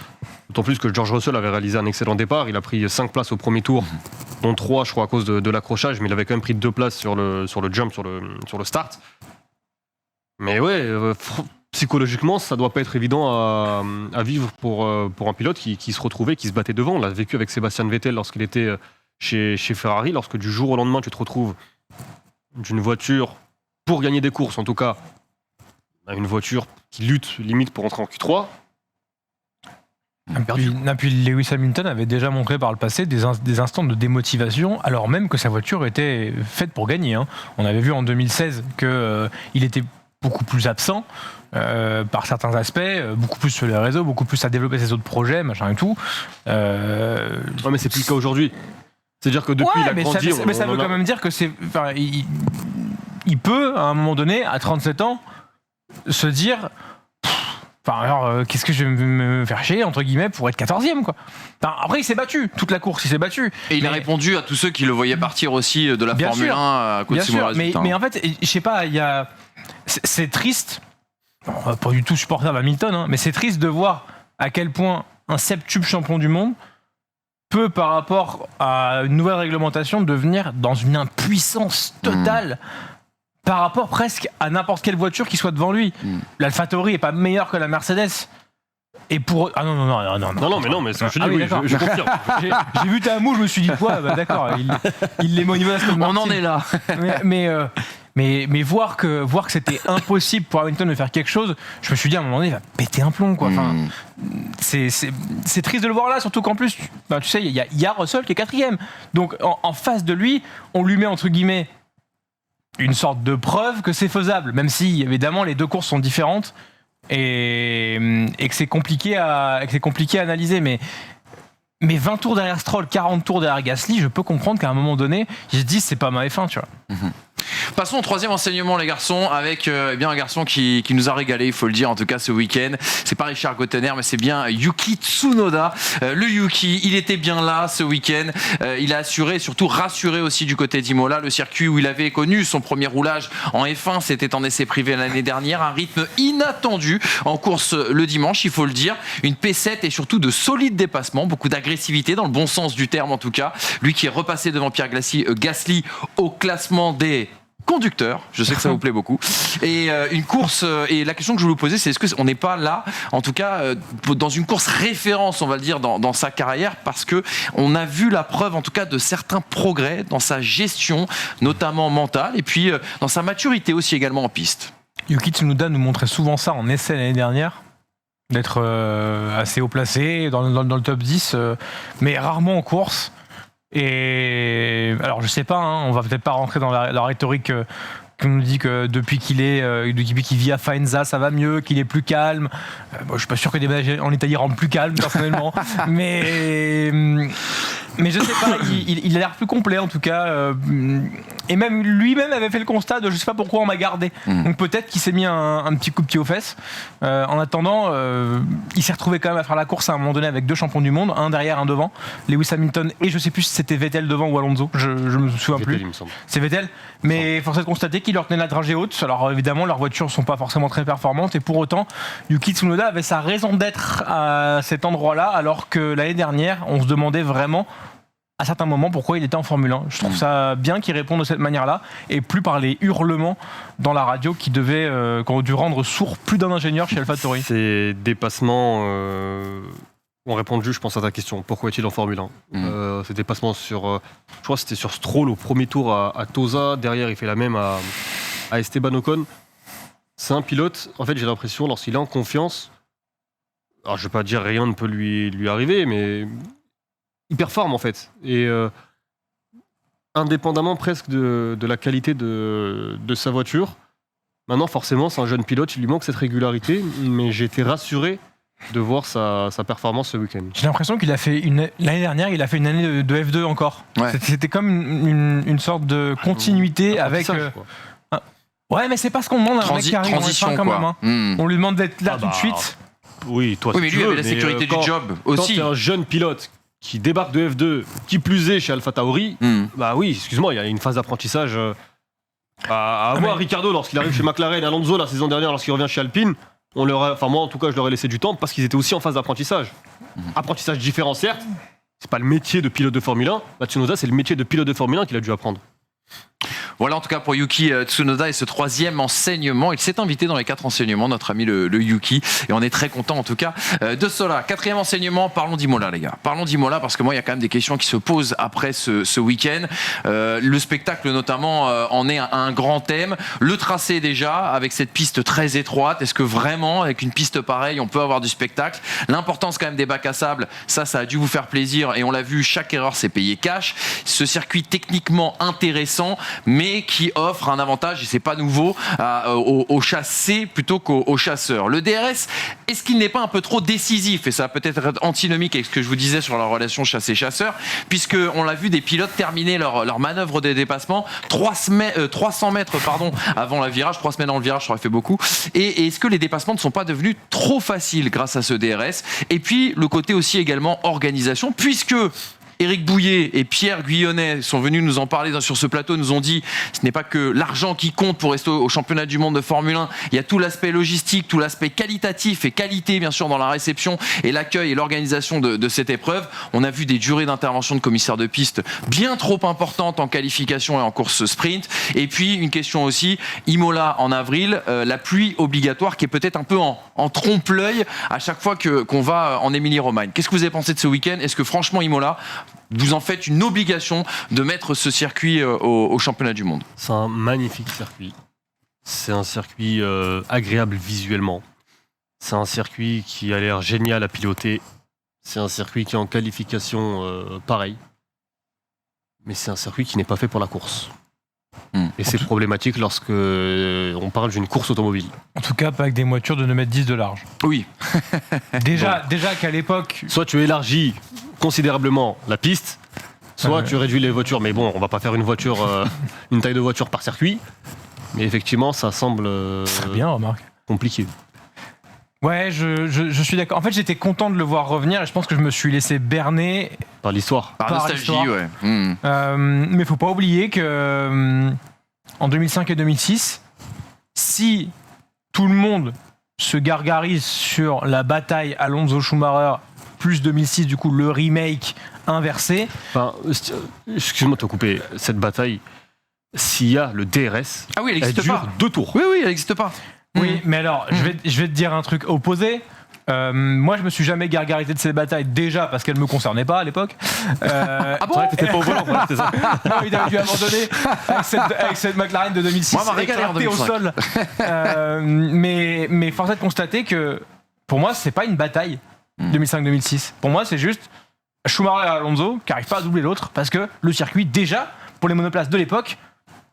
D'autant plus que George Russell avait réalisé un excellent départ. Il a pris 5 places au premier tour, dont 3, je crois, à cause de l'accrochage. Mais il avait quand même pris 2 places sur le jump, sur le start. Mais ouais... psychologiquement, ça doit pas être évident à vivre pour un pilote qui se retrouvait, qui se battait devant. On l'a vécu avec Sébastien Vettel lorsqu'il était chez Ferrari, lorsque du jour au lendemain, tu te retrouves d'une voiture, pour gagner des courses en tout cas, à une voiture qui lutte limite pour entrer en Q3. Puis Lewis Hamilton avait déjà montré par le passé des instants de démotivation, alors même que sa voiture était faite pour gagner, hein. On avait vu en 2016 qu'il était beaucoup plus absent par certains aspects, beaucoup plus sur les réseaux, beaucoup plus à développer ses autres projets, machin et tout. Ouais, mais c'est plus le cas aujourd'hui. C'est-à-dire que depuis il a grandi... Mais ça veut quand même dire que il peut, à un moment donné, à 37 ans, se dire... qu'est-ce que je vais me faire chier, entre guillemets, pour être 14e, quoi. Après, il s'est battu, toute la course, il s'est battu. Et il a répondu à tous ceux qui le voyaient partir aussi de la Formule 1 à cause de ses mauvais résultats. Mais en fait, je sais pas, c'est triste, pas du tout supportable Hamilton, hein, mais c'est triste de voir à quel point un septuple champion du monde peut, par rapport à une nouvelle réglementation, devenir dans une impuissance totale par rapport presque à n'importe quelle voiture qui soit devant lui. L'AlphaTauri est pas meilleure que la Mercedes. Et pour non, mais ce que je dis, oui, je confirme. J'ai vu ta moue, je me suis dit quoi, bah d'accord, il les motive. On en est là. Mais voir que c'était impossible pour Hamilton de faire quelque chose, je me suis dit à un moment donné, il va péter un plomb, quoi. Enfin, c'est triste de le voir là, surtout qu'en plus, tu sais, il y a Russell qui est 4e. Donc en face de lui, on lui met entre guillemets une sorte de preuve que c'est faisable, même si évidemment les deux courses sont différentes et que c'est compliqué à analyser, mais 20 tours derrière Stroll, 40 tours derrière Gasly, je peux comprendre qu'à un moment donné, ils se disent c'est pas ma F1, tu vois. Passons au troisième enseignement, les garçons, avec un garçon qui nous a régalé, il faut le dire, en tout cas ce week-end. C'est pas Richard Gottener, mais c'est bien Yuki Tsunoda. Le Yuki, il était bien là ce week-end. Il a assuré et surtout rassuré aussi du côté d'Imola, le circuit où il avait connu son premier roulage en F1. C'était en essai privé l'année dernière. Un rythme inattendu en course le dimanche, il faut le dire. Une P7 et surtout de solides dépassements, beaucoup d'agressivité dans le bon sens du terme en tout cas. Lui qui est repassé devant Pierre Gasly au classement des conducteur, je sais que ça vous plaît beaucoup, et une course, et la question que je voulais vous poser, c'est est-ce qu'on n'est pas là, en tout cas dans une course référence, on va le dire, dans sa carrière, parce que on a vu la preuve en tout cas de certains progrès dans sa gestion, notamment mentale, et puis dans sa maturité aussi également en piste. Yuki Tsunoda nous montrait souvent ça en essai l'année dernière, d'être assez haut placé dans le top 10, mais rarement en course. Et alors je sais pas, on va peut-être pas rentrer dans la rhétorique qu'on nous dit que depuis qu'il vit à Faenza ça va mieux, qu'il est plus calme. Je suis pas sûr que des voyages en Italie rendent plus calme personnellement, mais je sais pas, il a l'air plus complet en tout cas, et même lui-même avait fait le constat de je sais pas pourquoi on m'a gardé. Donc peut-être qu'il s'est mis un petit coup de pied aux fesses. En attendant, il s'est retrouvé quand même à faire la course à un moment donné avec 2 champions du monde, un derrière, un devant, Lewis Hamilton et je sais plus si c'était Vettel devant ou Alonso, je me souviens Vettel, plus. il me semble. C'est Vettel, mais force est de constater qu'il leur tenait la dragée haute. Alors évidemment leurs voitures sont pas forcément très performantes et pour autant Yuki Tsunoda avait sa raison d'être à cet endroit-là, alors que l'année dernière on se demandait vraiment à certains moments pourquoi il était en Formule 1. Je trouve ça bien qu'il réponde de cette manière-là et plus par les hurlements dans la radio qui ont dû rendre sourd plus d'un ingénieur chez AlphaTauri. Ces dépassements ont répondu, je pense, à ta question. Pourquoi est-il en Formule 1 Ces dépassements sur, je crois que c'était sur Stroll au premier tour à Tosa. Derrière, il fait la même à Esteban Ocon. C'est un pilote, en fait, j'ai l'impression, lorsqu'il est en confiance, alors je ne vais pas dire rien ne peut lui arriver, mais il performe en fait. Et indépendamment presque de la qualité de sa voiture, maintenant forcément c'est un jeune pilote, il lui manque cette régularité, mais j'ai été rassuré de voir sa performance ce week-end. J'ai l'impression qu'il a fait l'année dernière, il a fait une année de F2 encore. Ouais. C'était comme une sorte de continuité avec... Ouais, mais c'est pas ce qu'on demande à un mec qui arrive en F1 quand même. On lui demande d'être là tout de suite. Oui, toi, mais lui avait la sécurité du job aussi. Quand t'es un jeune pilote qui débarque de F2, qui plus est chez AlphaTauri, bah oui, excuse-moi, il y a une phase d'apprentissage à avoir. Ricardo, lorsqu'il arrive chez McLaren, Alonso la saison dernière, lorsqu'il revient chez Alpine, moi en tout cas, je leur ai laissé du temps parce qu'ils étaient aussi en phase d'apprentissage. Apprentissage différent, certes, c'est pas le métier de pilote de Formule 1. Bah, Tsunoda, c'est le métier de pilote de Formule 1 qu'il a dû apprendre. Voilà en tout cas pour Yuki Tsunoda et ce troisième enseignement. Il s'est invité dans les 4 enseignements, notre ami le Yuki, et on est très content en tout cas de cela. 4e enseignement, parlons d'Imola les gars. Parlons d'Imola parce que moi il y a quand même des questions qui se posent après ce week-end. Le spectacle notamment en est un grand thème. Le tracé déjà, avec cette piste très étroite, est-ce que vraiment avec une piste pareille on peut avoir du spectacle? L'importance quand même des bacs à sable, ça a dû vous faire plaisir et on l'a vu, chaque erreur c'est payé cash. Ce circuit techniquement intéressant mais qui offre un avantage, et c'est pas nouveau, aux chassés plutôt qu'aux chasseurs. Le DRS, est-ce qu'il n'est pas un peu trop décisif? Et ça va peut-être être antinomique avec ce que je vous disais sur la relation chassé-chasseur, puisque on l'a vu des pilotes terminer leur manœuvre de dépassement 300 mètres avant la virage, 3 semaines dans le virage, ça aurait fait beaucoup. Et est-ce que les dépassements ne sont pas devenus trop faciles grâce à ce DRS? Et puis le côté aussi également organisation, puisque Éric Bouillet et Pierre Guyonnet sont venus nous en parler sur ce plateau, nous ont dit ce n'est pas que l'argent qui compte pour rester au championnat du monde de Formule 1, il y a tout l'aspect logistique, tout l'aspect qualitatif et qualité bien sûr dans la réception et l'accueil et l'organisation de cette épreuve. On a vu des durées d'intervention de commissaires de piste bien trop importantes en qualification et en course sprint. Et puis une question aussi, Imola en avril, la pluie obligatoire qui est peut-être un peu en trompe-l'œil à chaque fois qu'on va en Émilie-Romagne. Qu'est-ce que vous avez pensé de ce week-end? Est-ce que franchement Imola, vous en faites une obligation de mettre ce circuit au championnat du monde? C'est un magnifique circuit. C'est un circuit agréable visuellement. C'est un circuit qui a l'air génial à piloter. C'est un circuit qui est en qualification pareil. Mais c'est un circuit qui n'est pas fait pour la course. Et c'est problématique lorsque on parle d'une course automobile. En tout cas, pas avec des voitures de 9,10 m de large. Oui. Déjà qu'à l'époque... Soit tu élargis considérablement la piste, soit tu réduis les voitures. Mais bon, on va pas faire une taille de voiture par circuit. Mais effectivement, ça semble Très bien, remarque. compliqué. Ouais, je suis d'accord. En fait, j'étais content de le voir revenir et je pense que je me suis laissé berner Par l'histoire. Par nostalgie, l'histoire. ouais. Mais faut pas oublier que en 2005 et 2006, si tout le monde se gargarise sur la bataille Alonso-Schumacher plus 2006, du coup le remake inversé. Enfin, excuse-moi de te couper. Cette bataille, s'il y a le DRS, Ah oui, elle elle n'existe dure pas. 2 tours. Oui, elle n'existe pas. Oui, mais alors, je vais te dire un truc opposé. Moi, je me suis jamais gargarisé de cette bataille, déjà parce qu'elle me concernait pas à l'époque. Ah bon? C'est vrai que t'étais pas au volant, voilà, c'est ça. Non, il avait dû abandonner avec cette McLaren de 2006. Moi, elle m'a régalé en éclatée au 2005. sol. Mais force est de constater que pour moi, c'est pas une bataille 2005-2006. Pour moi, c'est juste Schumacher et Alonso qui n'arrivent pas à doubler l'autre parce que le circuit, déjà, pour les monoplaces de l'époque,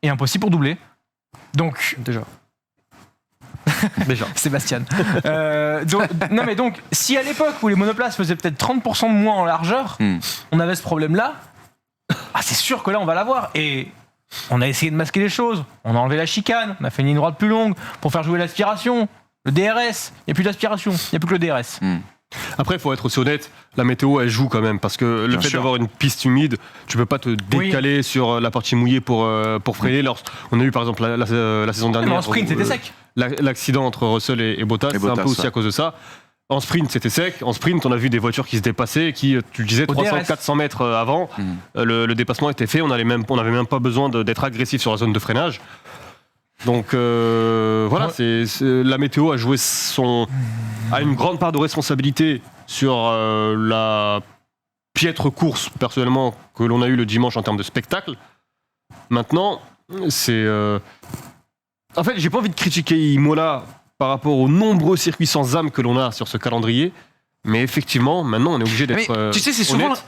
est impossible pour doubler. Donc, Déjà. Sébastien. Donc, si à l'époque où les monoplaces faisaient peut-être 30% de moins en largeur, on avait ce problème-là, c'est sûr que là, on va l'avoir. Et on a essayé de masquer les choses. On a enlevé la chicane, on a fait une ligne droite plus longue pour faire jouer l'aspiration. Le DRS, il n'y a plus d'aspiration, il n'y a plus que le DRS. Après, il faut être aussi honnête, la météo, elle joue quand même, parce que le Bien fait sûr. d'avoir une piste humide, tu peux pas te décaler sur la partie mouillée pour freiner. On a eu par exemple la saison dernière... Mais en sprint, c'était sec. L'accident entre Russell et Bottas, c'est un Bottas, peu aussi ouais. à cause de ça. En sprint, c'était sec. En sprint, on a vu des voitures qui se dépassaient, qui, tu le disais, Au 300-400 mètres avant, le dépassement était fait. On n'avait même pas besoin d'être agressif sur la zone de freinage. Donc voilà, la météo a joué a une grande part de responsabilité sur la piètre course, personnellement, que l'on a eu le dimanche en termes de spectacle. Maintenant, c'est... En fait, j'ai pas envie de critiquer Imola par rapport aux nombreux circuits sans âme que l'on a sur ce calendrier, mais effectivement, maintenant, on est obligé d'être Mais tu sais, c'est souvent, honnête.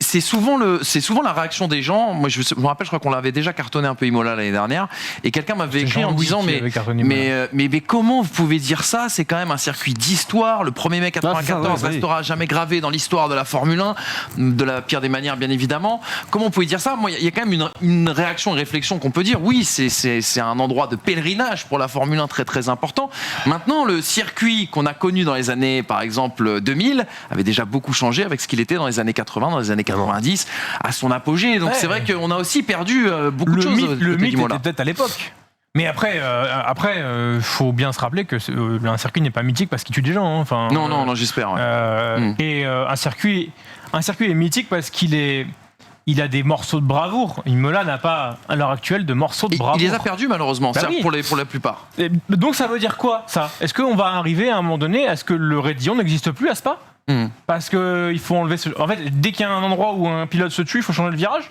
c'est souvent la réaction des gens. Moi, je me rappelle, je crois qu'on l'avait déjà cartonné un peu Imola l'année dernière, et quelqu'un m'avait écrit en me disant mais comment vous pouvez dire ça? C'est quand même un circuit d'histoire. Le 1er mai 94 restera jamais gravé dans l'histoire de la Formule 1, de la pire des manières, bien évidemment. Comment vous pouvez dire ça? Moi, il y a quand même une réaction, une réflexion qu'on peut dire. Oui, c'est un endroit de pèlerinage pour la Formule 1 très très important. Maintenant, le circuit qu'on a connu dans les années, par exemple 2000, avait déjà beaucoup changé avec ce qu'il était dans les années 80, dans les années 90, à son apogée. Donc c'est vrai qu'on a aussi perdu beaucoup de choses. Le mythe était peut-être à l'époque. Mais après, faut bien se rappeler que un circuit n'est pas mythique parce qu'il tue des gens. Hein. Enfin, Non, j'espère. Ouais. Et un circuit est mythique parce il a des morceaux de bravoure. Imola n'a pas, à l'heure actuelle, de morceaux de bravoure. Il les a perdus, malheureusement, Oui. pour la plupart. Et donc ça veut dire quoi, ça? Est-ce qu'on va arriver à un moment donné à ce que le Rédillon n'existe plus à Spa? Parce qu'il faut enlever En fait, dès qu'il y a un endroit où un pilote se tue, il faut changer le virage.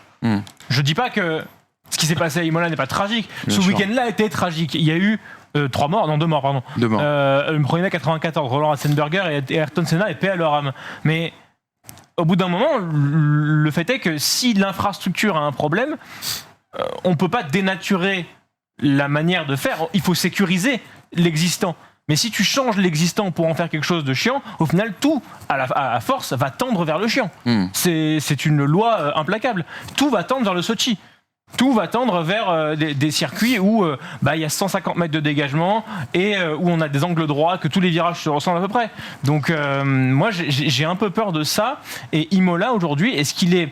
Je dis pas que ce qui s'est passé à Imola n'est pas tragique. Ce week-end-là était tragique. Il y a eu 2 morts, pardon. 2 morts. Le 1er mai 94, Roland Ratzenberger et Ayrton Senna, et paix à leur âme. Mais au bout d'un moment, le fait est que si l'infrastructure a un problème, on peut pas dénaturer la manière de faire. Il faut sécuriser l'existant. Mais si tu changes l'existant pour en faire quelque chose de chiant, au final, tout, à force, va tendre vers le chiant. C'est une loi implacable. Tout va tendre vers le Sochi. Tout va tendre vers des circuits où il y a 150 mètres de dégagement et où on a des angles droits, que tous les virages se ressemblent à peu près. Donc moi j'ai un peu peur de ça. Et Imola aujourd'hui, est-ce qu'il est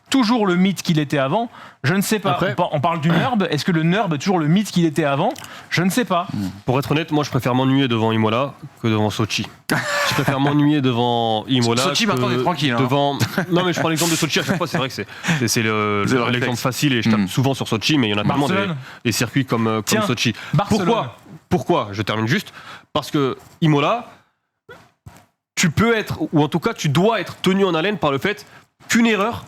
toujours le mythe qu'il était avant? Je ne sais pas. Après, on parle du NURB. Est-ce que le NURB est toujours le mythe qu'il était avant? Je ne sais pas. Pour être honnête, moi je préfère m'ennuyer devant Imola que devant Sochi. Je préfère m'ennuyer devant Imola. Sochi, maintenant, on est tranquille. Devant... Non, mais je prends l'exemple de Sochi à chaque fois. C'est vrai que c'est l'exemple facile et je tape souvent sur Sochi, mais il y en a tellement des circuits comme Sochi. Pourquoi? Je termine juste. Parce que Imola, tu peux être, ou en tout cas, tu dois être tenu en haleine par le fait qu'une erreur,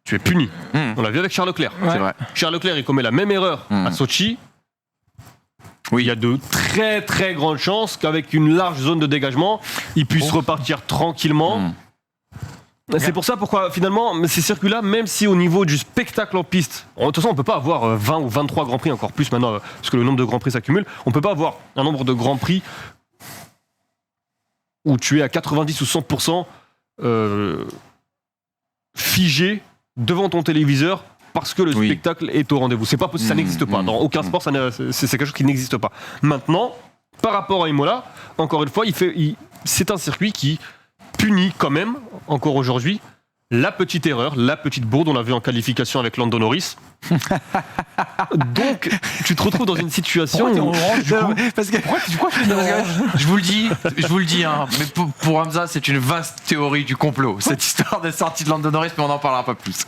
tu es puni. On l'a vu avec Charles Leclerc. Ouais. C'est vrai. Charles Leclerc, il commet la même erreur à Sochi. Oui, il y a de très très grandes chances qu'avec une large zone de dégagement, il puisse repartir tranquillement. C'est pour ça pourquoi finalement ces circuits-là, même si au niveau du spectacle en piste, de toute façon on peut pas avoir 20 ou 23 Grands Prix, encore plus maintenant parce que le nombre de Grands Prix s'accumule, on peut pas avoir un nombre de Grands Prix où tu es à 90 ou 100% figé devant ton téléviseur parce que le spectacle est au rendez-vous. C'est pas possible, ça n'existe pas. Dans aucun sport, c'est quelque chose qui n'existe pas. Maintenant, par rapport à Imola, encore une fois, c'est un circuit qui punit quand même, encore aujourd'hui, la petite erreur, la petite bourde, on l'a vu en qualification avec Lando Norris. Donc, tu te retrouves dans une situation où... Je vous le dis, hein, mais pour Hamza, c'est une vaste théorie du complot, cette histoire de sortie de Lando Norris, mais on n'en parlera pas plus.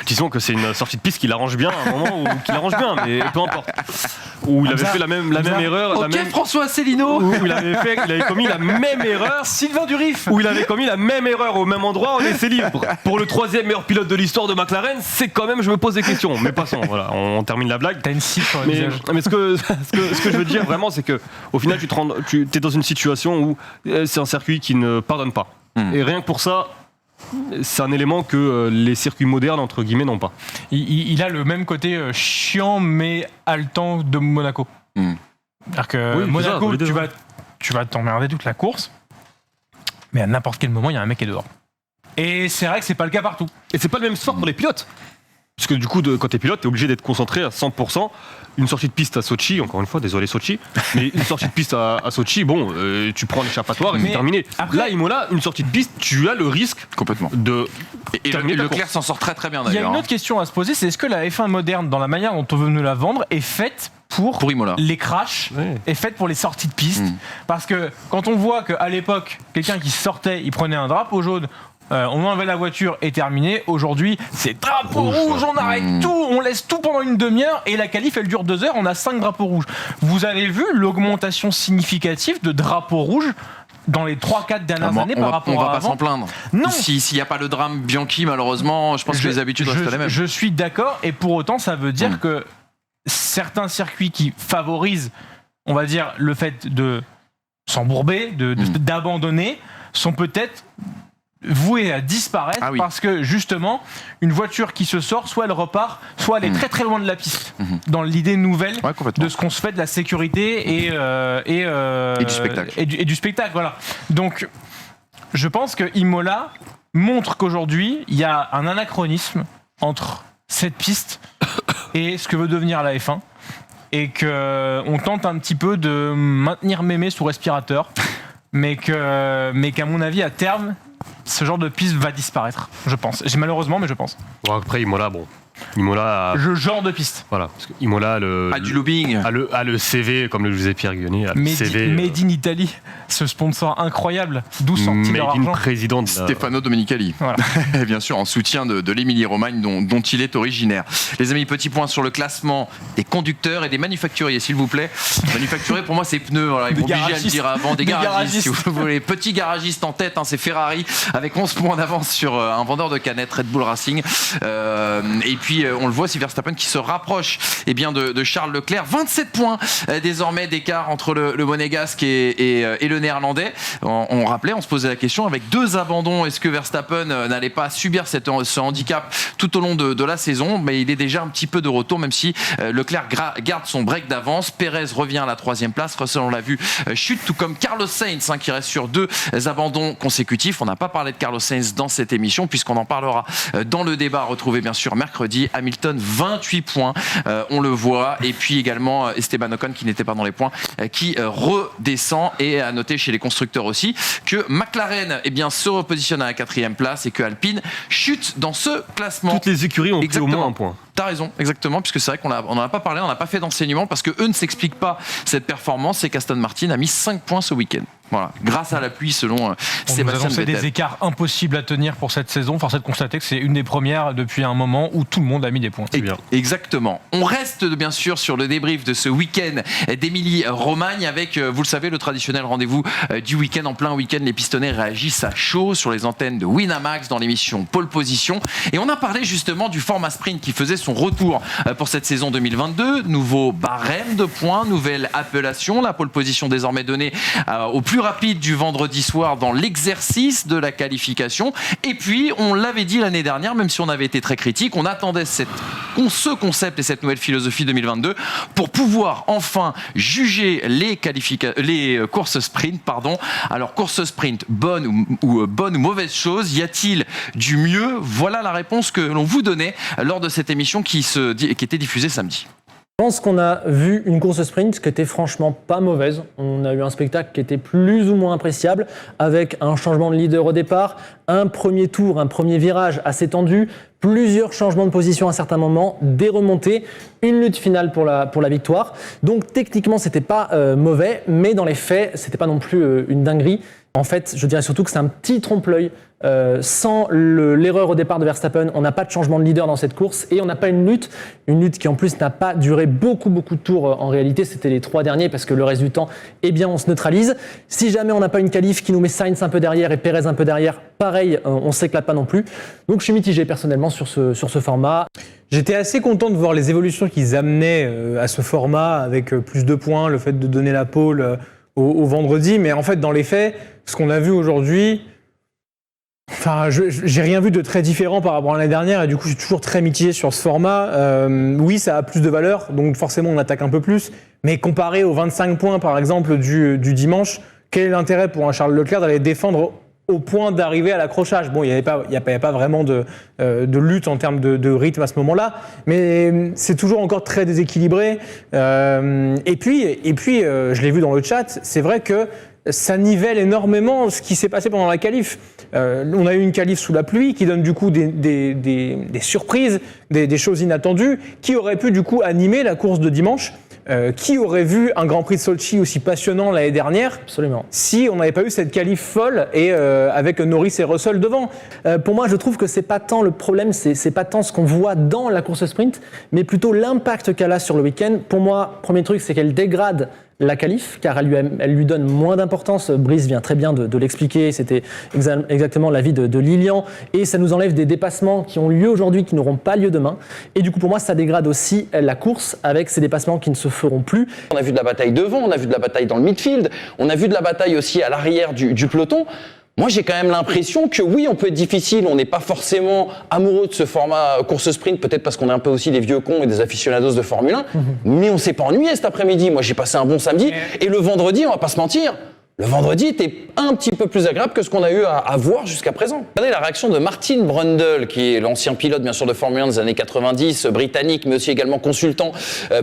Disons que c'est une sortie de piste qui l'arrange bien à un moment mais peu importe. Où il avait fait la même erreur. Ok, François Asselineau. Où il avait commis la même erreur. Sylvain Durif. Où il avait commis la même erreur au même endroit en essai libre. Pour le 3e meilleur pilote de l'histoire de McLaren, c'est quand même, je me pose des questions. Mais passons, voilà, on termine la blague. T'as une cible sur le visage. Mais ce que je veux dire vraiment, c'est que au final, tu es dans une situation où c'est un circuit qui ne pardonne pas. Et rien que pour ça, c'est un élément que les circuits modernes, entre guillemets, n'ont pas. Il a le même côté chiant mais haletant de Monaco. C'est-à-dire que Monaco, tu vas t'emmerder toute la course, mais à n'importe quel moment, il y a un mec qui est dehors. Et c'est vrai que c'est pas le cas partout. Et c'est pas le même sport pour les pilotes. Parce que du coup, quand t'es pilote, t'es obligé d'être concentré à 100%. Une sortie de piste à Sochi, encore une fois, désolé Sochi, mais une sortie de piste à Sochi, tu prends l'échappatoire et c'est terminé. Après, là, Imola, une sortie de piste, tu as le risque complètement de... Et Leclerc s'en sort très très bien d'ailleurs. Il y a une autre question à se poser, c'est est-ce que la F1 moderne, dans la manière dont on veut nous la vendre, est faite pour Imola. Les crashs, est faite pour les sorties de piste. Parce que quand on voit qu'à l'époque, quelqu'un qui sortait, il prenait un drapeau jaune, on enlevait la voiture et terminé. Aujourd'hui, c'est drapeau rouge, on arrête tout, on laisse tout pendant une demi-heure et la qualif elle dure 2 heures, on a 5 drapeaux rouges. Vous avez vu l'augmentation significative de drapeaux rouges dans les 3-4 dernières années par rapport à avant? On va pas s'en plaindre. Non. S'il n'y a pas le drame Bianchi, malheureusement, je pense que les habitudes restent les mêmes. Je suis d'accord, et pour autant, ça veut dire que certains circuits qui favorisent, on va dire, le fait de s'embourber, d'abandonner, sont peut-être voués à disparaître parce que justement une voiture qui se sort, soit elle repart, soit elle est très très loin de la piste dans l'idée nouvelle de ce qu'on se fait de la sécurité et du spectacle, voilà. Donc je pense que Imola montre qu'aujourd'hui il y a un anachronisme entre cette piste et ce que veut devenir la F1 et qu'on tente un petit peu de maintenir Mémé sous respirateur mais qu'à mon avis à terme ce genre de piste va disparaître, je pense. Malheureusement, mais je pense. Bon, après, Imola a... Le genre de piste. Voilà, parce que Imola du lobbying. A le CV, comme le disait Pierre Guionnet, a le CV... Made in Italy, ce sponsor incroyable, d'où sortit leur argent. Président de Stefano Domenicali. Voilà. Bien sûr, en soutien de l'Émilie-Romagne dont il est originaire. Les amis, petit point sur le classement des conducteurs et des manufacturiers, s'il vous plaît. Manufacturiers, pour moi, c'est pneus. Voilà, ils sont obligés à le dire avant. Des garagistes, si vous voulez. Petits garagistes en tête, c'est Ferrari, avec 11 points d'avance sur un vendeur de canettes, Red Bull Racing. Et puis puis on le voit, si Verstappen qui se rapproche de Charles Leclerc. 27 points désormais d'écart entre le monégasque et le néerlandais. On rappelait, on se posait la question, avec 2 abandons, est-ce que Verstappen n'allait pas subir ce handicap tout au long de la saison? Mais il est déjà un petit peu de retour, même si Leclerc garde son break d'avance. Perez revient à la 3e place. Russell, on l'a vu, chute, tout comme Carlos Sainz, qui reste sur 2 abandons consécutifs. On n'a pas parlé de Carlos Sainz dans cette émission, puisqu'on en parlera dans le débat retrouvé bien sûr mercredi. Hamilton, 28 points, on le voit. Et puis également Esteban Ocon, qui n'était pas dans les points, qui redescend. Et à noter chez les constructeurs aussi que McLaren se repositionne à la 4e place et que Alpine chute dans ce classement. Toutes les écuries ont pris au moins un point. T'as raison, exactement, puisque c'est vrai qu'on n'en a pas parlé, on n'a pas fait d'enseignement, parce que eux ne s'expliquent pas cette performance, c'est qu'Aston Martin a mis 5 points ce week-end. Voilà, grâce à la pluie, selon Sébastien Vettel. Des écarts impossibles à tenir pour cette saison. Force est de constater que c'est une des premières depuis un moment où tout le monde a mis des points. Exactement. On reste bien sûr sur le débrief de ce week-end d'Émilie-Romagne avec, vous le savez, le traditionnel rendez-vous du week-end. En plein week-end, les pistonnets réagissent à chaud sur les antennes de Winamax dans l'émission Pole Position. Et on a parlé justement du format sprint qui faisait son retour pour cette saison 2022. Nouveau barème de points, nouvelle appellation. La pole position désormais donnée au plus rapide du vendredi soir dans l'exercice de la qualification. Et puis, on l'avait dit l'année dernière, même si on avait été très critique, on attendait ce concept et cette nouvelle philosophie 2022 pour pouvoir enfin juger les courses sprint. Alors, course sprint, bonne ou mauvaise chose? Y a-t-il du mieux? Voilà la réponse que l'on vous donnait lors de cette émission qui était diffusée samedi. Je pense qu'on a vu une course sprint qui était franchement pas mauvaise. On a eu un spectacle qui était plus ou moins appréciable, avec un changement de leader au départ, un premier tour, un premier virage assez tendu, plusieurs changements de position à certains moments, des remontées, une lutte finale pour la victoire. Donc techniquement, c'était pas mauvais, mais dans les faits, c'était pas non plus une dinguerie. En fait, je dirais surtout que c'est un petit trompe-l'œil. Sans l'erreur au départ de Verstappen, on n'a pas de changement de leader dans cette course et on n'a pas une lutte qui en plus n'a pas duré beaucoup de tours en réalité, c'était les 3 derniers parce que le reste du temps, on se neutralise. Si jamais on n'a pas une qualif qui nous met Sainz un peu derrière et Perez un peu derrière, pareil, on s'éclate pas non plus. Donc je suis mitigé personnellement sur ce format. J'étais assez content de voir les évolutions qu'ils amenaient à ce format avec plus de points, le fait de donner la pole au vendredi, mais en fait dans les faits, ce qu'on a vu aujourd'hui, j'ai rien vu de très différent par rapport à l'année dernière et du coup je suis toujours très mitigé sur ce format. Oui, ça a plus de valeur, donc forcément on attaque un peu plus, mais comparé aux 25 points par exemple du dimanche, quel est l'intérêt pour un Charles Leclerc d'aller défendre au point d'arriver à l'accrochage? Bon, il n'y avait pas vraiment de lutte en termes de rythme à ce moment-là, mais c'est toujours encore très déséquilibré. Et puis, je l'ai vu dans le chat, c'est vrai que ça nivelle énormément ce qui s'est passé pendant la qualif. On a eu une qualif sous la pluie qui donne du coup des surprises, des choses inattendues, qui auraient pu du coup animer la course de dimanche. Qui aurait vu un Grand Prix de Sochi aussi passionnant l'année dernière? Absolument. Si on n'avait pas eu cette qualif folle et avec Norris et Russell devant. Pour moi, je trouve que c'est pas tant le problème, c'est pas tant ce qu'on voit dans la course sprint, mais plutôt l'impact qu'elle a sur le week-end. Pour moi, premier truc, c'est qu'elle dégrade la qualif, car elle lui donne moins d'importance. Brice vient très bien de l'expliquer, c'était exactement l'avis de Lilian, et ça nous enlève des dépassements qui ont lieu aujourd'hui, qui n'auront pas lieu demain. Et du coup, pour moi, ça dégrade aussi la course avec ces dépassements qui ne se feront plus. On a vu de la bataille devant, on a vu de la bataille dans le midfield, on a vu de la bataille aussi à l'arrière du peloton. Moi, j'ai quand même l'impression que oui, on peut être difficile, on n'est pas forcément amoureux de ce format course sprint, peut-être parce qu'on est un peu aussi des vieux cons et des aficionados de Formule 1, mais on s'est pas ennuyé cet après-midi. Moi, j'ai passé un bon samedi, et le vendredi, on va pas se mentir, le vendredi était un petit peu plus agréable que ce qu'on a eu à voir jusqu'à présent. Regardez la réaction de Martin Brundle, qui est l'ancien pilote bien sûr de Formule 1 des années 90, britannique, mais aussi également consultant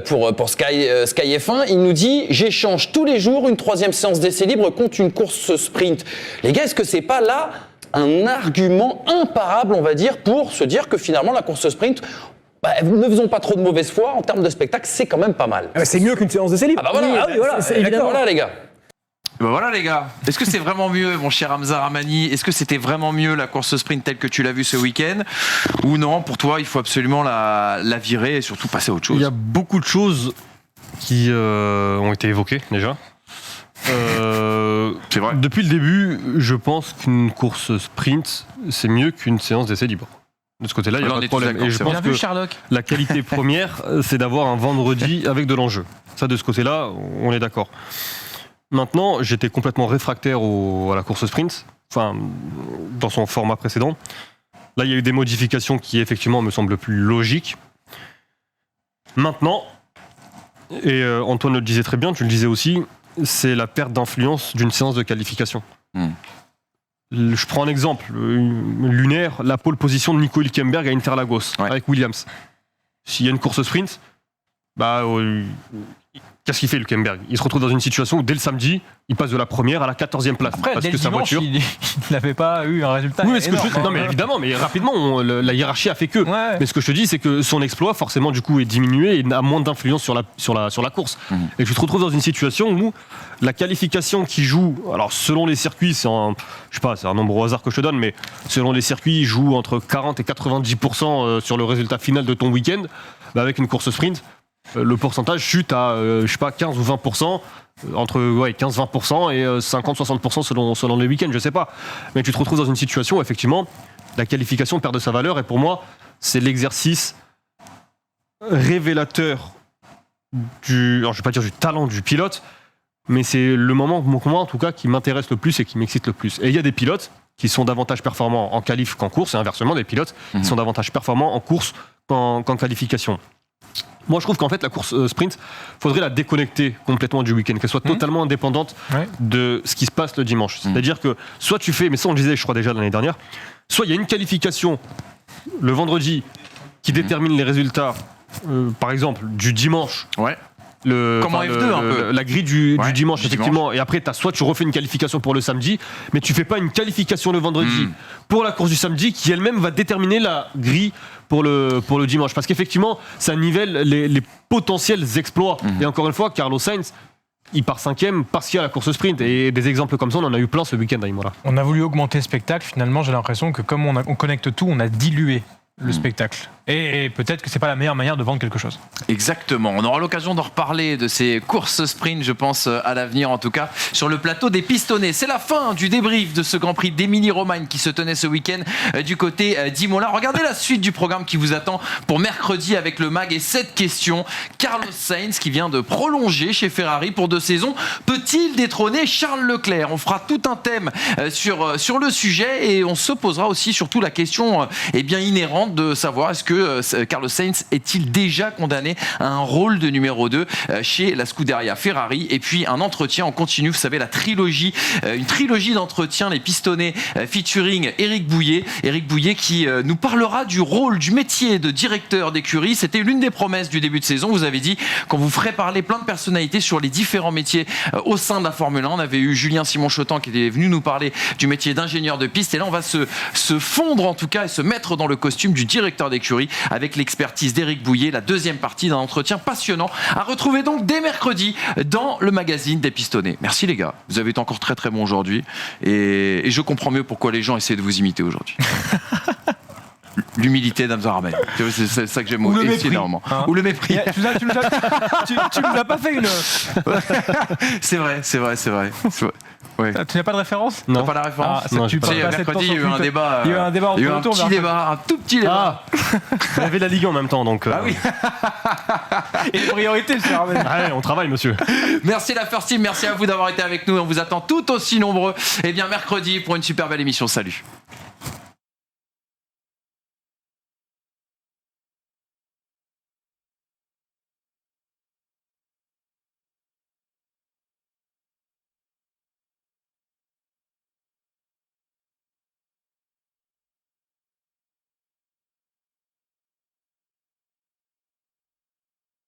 pour Sky F1. Il nous dit « J'échange tous les jours une 3e séance d'essai libre contre une course sprint ». Les gars, est-ce que c'est pas là un argument imparable, on va dire, pour se dire que finalement la course sprint, ne faisons pas trop de mauvaise foi, en termes de spectacle, c'est quand même pas mal. C'est mieux qu'une séance d'essai libre. Ah bah voilà, évidemment. Voilà les gars. Ben voilà les gars, est-ce que c'est vraiment mieux mon cher Hamza Ramani? Est-ce que c'était vraiment mieux la course sprint telle que tu l'as vue ce week-end? Ou non, pour toi il faut absolument la virer et surtout passer à autre chose? Il y a beaucoup de choses qui ont été évoquées déjà. C'est vrai. Depuis le début, je pense qu'une course sprint, c'est mieux qu'une séance d'essai libre. De ce côté-là, il n'y a Là, pas on de est problème. tous Et je d'accord, pense c'est que vrai. Sherlock. la qualité première, c'est d'avoir un vendredi avec de l'enjeu. Ça, de ce côté-là, on est d'accord. Maintenant, j'étais complètement réfractaire à la course sprint, enfin, dans son format précédent. Là, il y a eu des modifications qui, effectivement, me semblent plus logiques. Maintenant, et Antoine le disait très bien, tu le disais aussi, c'est la perte d'influence d'une séance de qualification. Je prends un exemple lunaire, la pole position de Nico Hülkenberg à Interlagos avec Williams. S'il y a une course sprint, qu'est-ce qu'il fait Hülkenberg? Il se retrouve dans une situation où dès le samedi, il passe de la première à la 14e place. Après, parce dès que le sa dimanche, voiture. il n'avait pas eu un résultat. Oui, mais ce que énorme, non, mais évidemment, mais rapidement, la hiérarchie a fait que. Ouais. Mais ce que je te dis, c'est que son exploit, forcément, du coup, est diminué et a moins d'influence sur la course. Et tu te retrouves dans une situation où la qualification qui joue, alors selon les circuits, c'est un nombre au hasard que je te donne, mais selon les circuits, il joue entre 40 et 90% sur le résultat final de ton week-end. Avec une course sprint, le pourcentage chute à 15 ou 20%, entre 15-20% et 50-60% selon les week-ends, je sais pas. Mais tu te retrouves dans une situation où effectivement la qualification perd de sa valeur, et pour moi c'est l'exercice révélateur alors je vais pas dire du talent du pilote, mais c'est le moment pour moi en tout cas qui m'intéresse le plus et qui m'excite le plus. Et il y a des pilotes qui sont davantage performants en qualif qu'en course, et inversement des pilotes qui sont davantage performants en course qu'en qualification. Moi, je trouve qu'en fait, la course sprint, faudrait la déconnecter complètement du week-end, qu'elle soit totalement indépendante de ce qui se passe le dimanche. C'est-à-dire que soit tu fais, mais ça on le disait, je crois déjà l'année dernière, soit il y a une qualification le vendredi qui détermine les résultats, par exemple, du dimanche. Ouais. Comme en F2 un peu. La grille du dimanche, du effectivement. Et après, soit tu refais une qualification pour le samedi, mais tu fais pas une qualification le vendredi pour la course du samedi qui elle-même va déterminer la grille pour le dimanche. Parce qu'effectivement, ça nivelle les potentiels exploits. Et encore une fois, Carlos Sainz, il part 5e parce qu'il y a la course sprint. Et des exemples comme ça, on en a eu plein ce week-end à Imola. On a voulu augmenter le spectacle. Finalement, j'ai l'impression que comme on connecte tout, on a dilué le spectacle. Et peut-être que c'est pas la meilleure manière de vendre quelque chose. Exactement. On aura l'occasion d'en reparler de ces courses sprint, je pense, à l'avenir, en tout cas, sur le plateau des pistonnés. C'est la fin du débrief de ce Grand Prix d'Émilie-Romagne qui se tenait ce week-end du côté d'Imola. Regardez la suite du programme qui vous attend pour mercredi avec le MAG et cette question. Carlos Sainz, qui vient de prolonger chez Ferrari pour 2 saisons, peut-il détrôner Charles Leclerc? On fera tout un thème sur le sujet et on se posera aussi surtout la question inhérente de savoir est-ce que Carlos Sainz est-il déjà condamné à un rôle de numéro 2 chez la Scuderia Ferrari. Et puis un entretien en continu, vous savez, la trilogie, une trilogie d'entretiens, les pistonnés featuring Éric Bouillet. Éric Bouillet qui nous parlera du rôle, du métier de directeur d'écurie. C'était l'une des promesses du début de saison. Vous avez dit qu'on vous ferait parler plein de personnalités sur les différents métiers au sein de la Formule 1. On avait eu Julien Simon-Chotan qui était venu nous parler du métier d'ingénieur de piste. Et là, on va se fondre en tout cas et se mettre dans le costume du directeur d'écurie avec l'expertise d'Éric Bouillet, la deuxième partie d'un entretien passionnant à retrouver donc dès mercredi dans le magazine des pistonnés. Merci les gars, vous avez été encore très très bons aujourd'hui et je comprends mieux pourquoi les gens essaient de vous imiter aujourd'hui. L'humilité d'Hamza Ramel. C'est ça que j'aime Ou le aussi mépris, énormément. hein. Ou le mépris. Tu nous as pas fait une. C'est vrai. Ouais. Tu n'as pas de référence? T'as pas la référence? Non, j'ai tu pas. parles pas assez de Mercredi, temps il y a eu sur un Twitter. débat. Il y a eu un débat Il y a eu un autour, petit mais- débat, un tout petit débat. Il y avait la Ligue en même temps, donc. Ah oui. Et les priorités, je te ramène. Allez, on travaille, monsieur. Merci la First Team, merci à vous d'avoir été avec nous. On vous attend tout aussi nombreux. Et bien mercredi pour une super belle émission. Salut.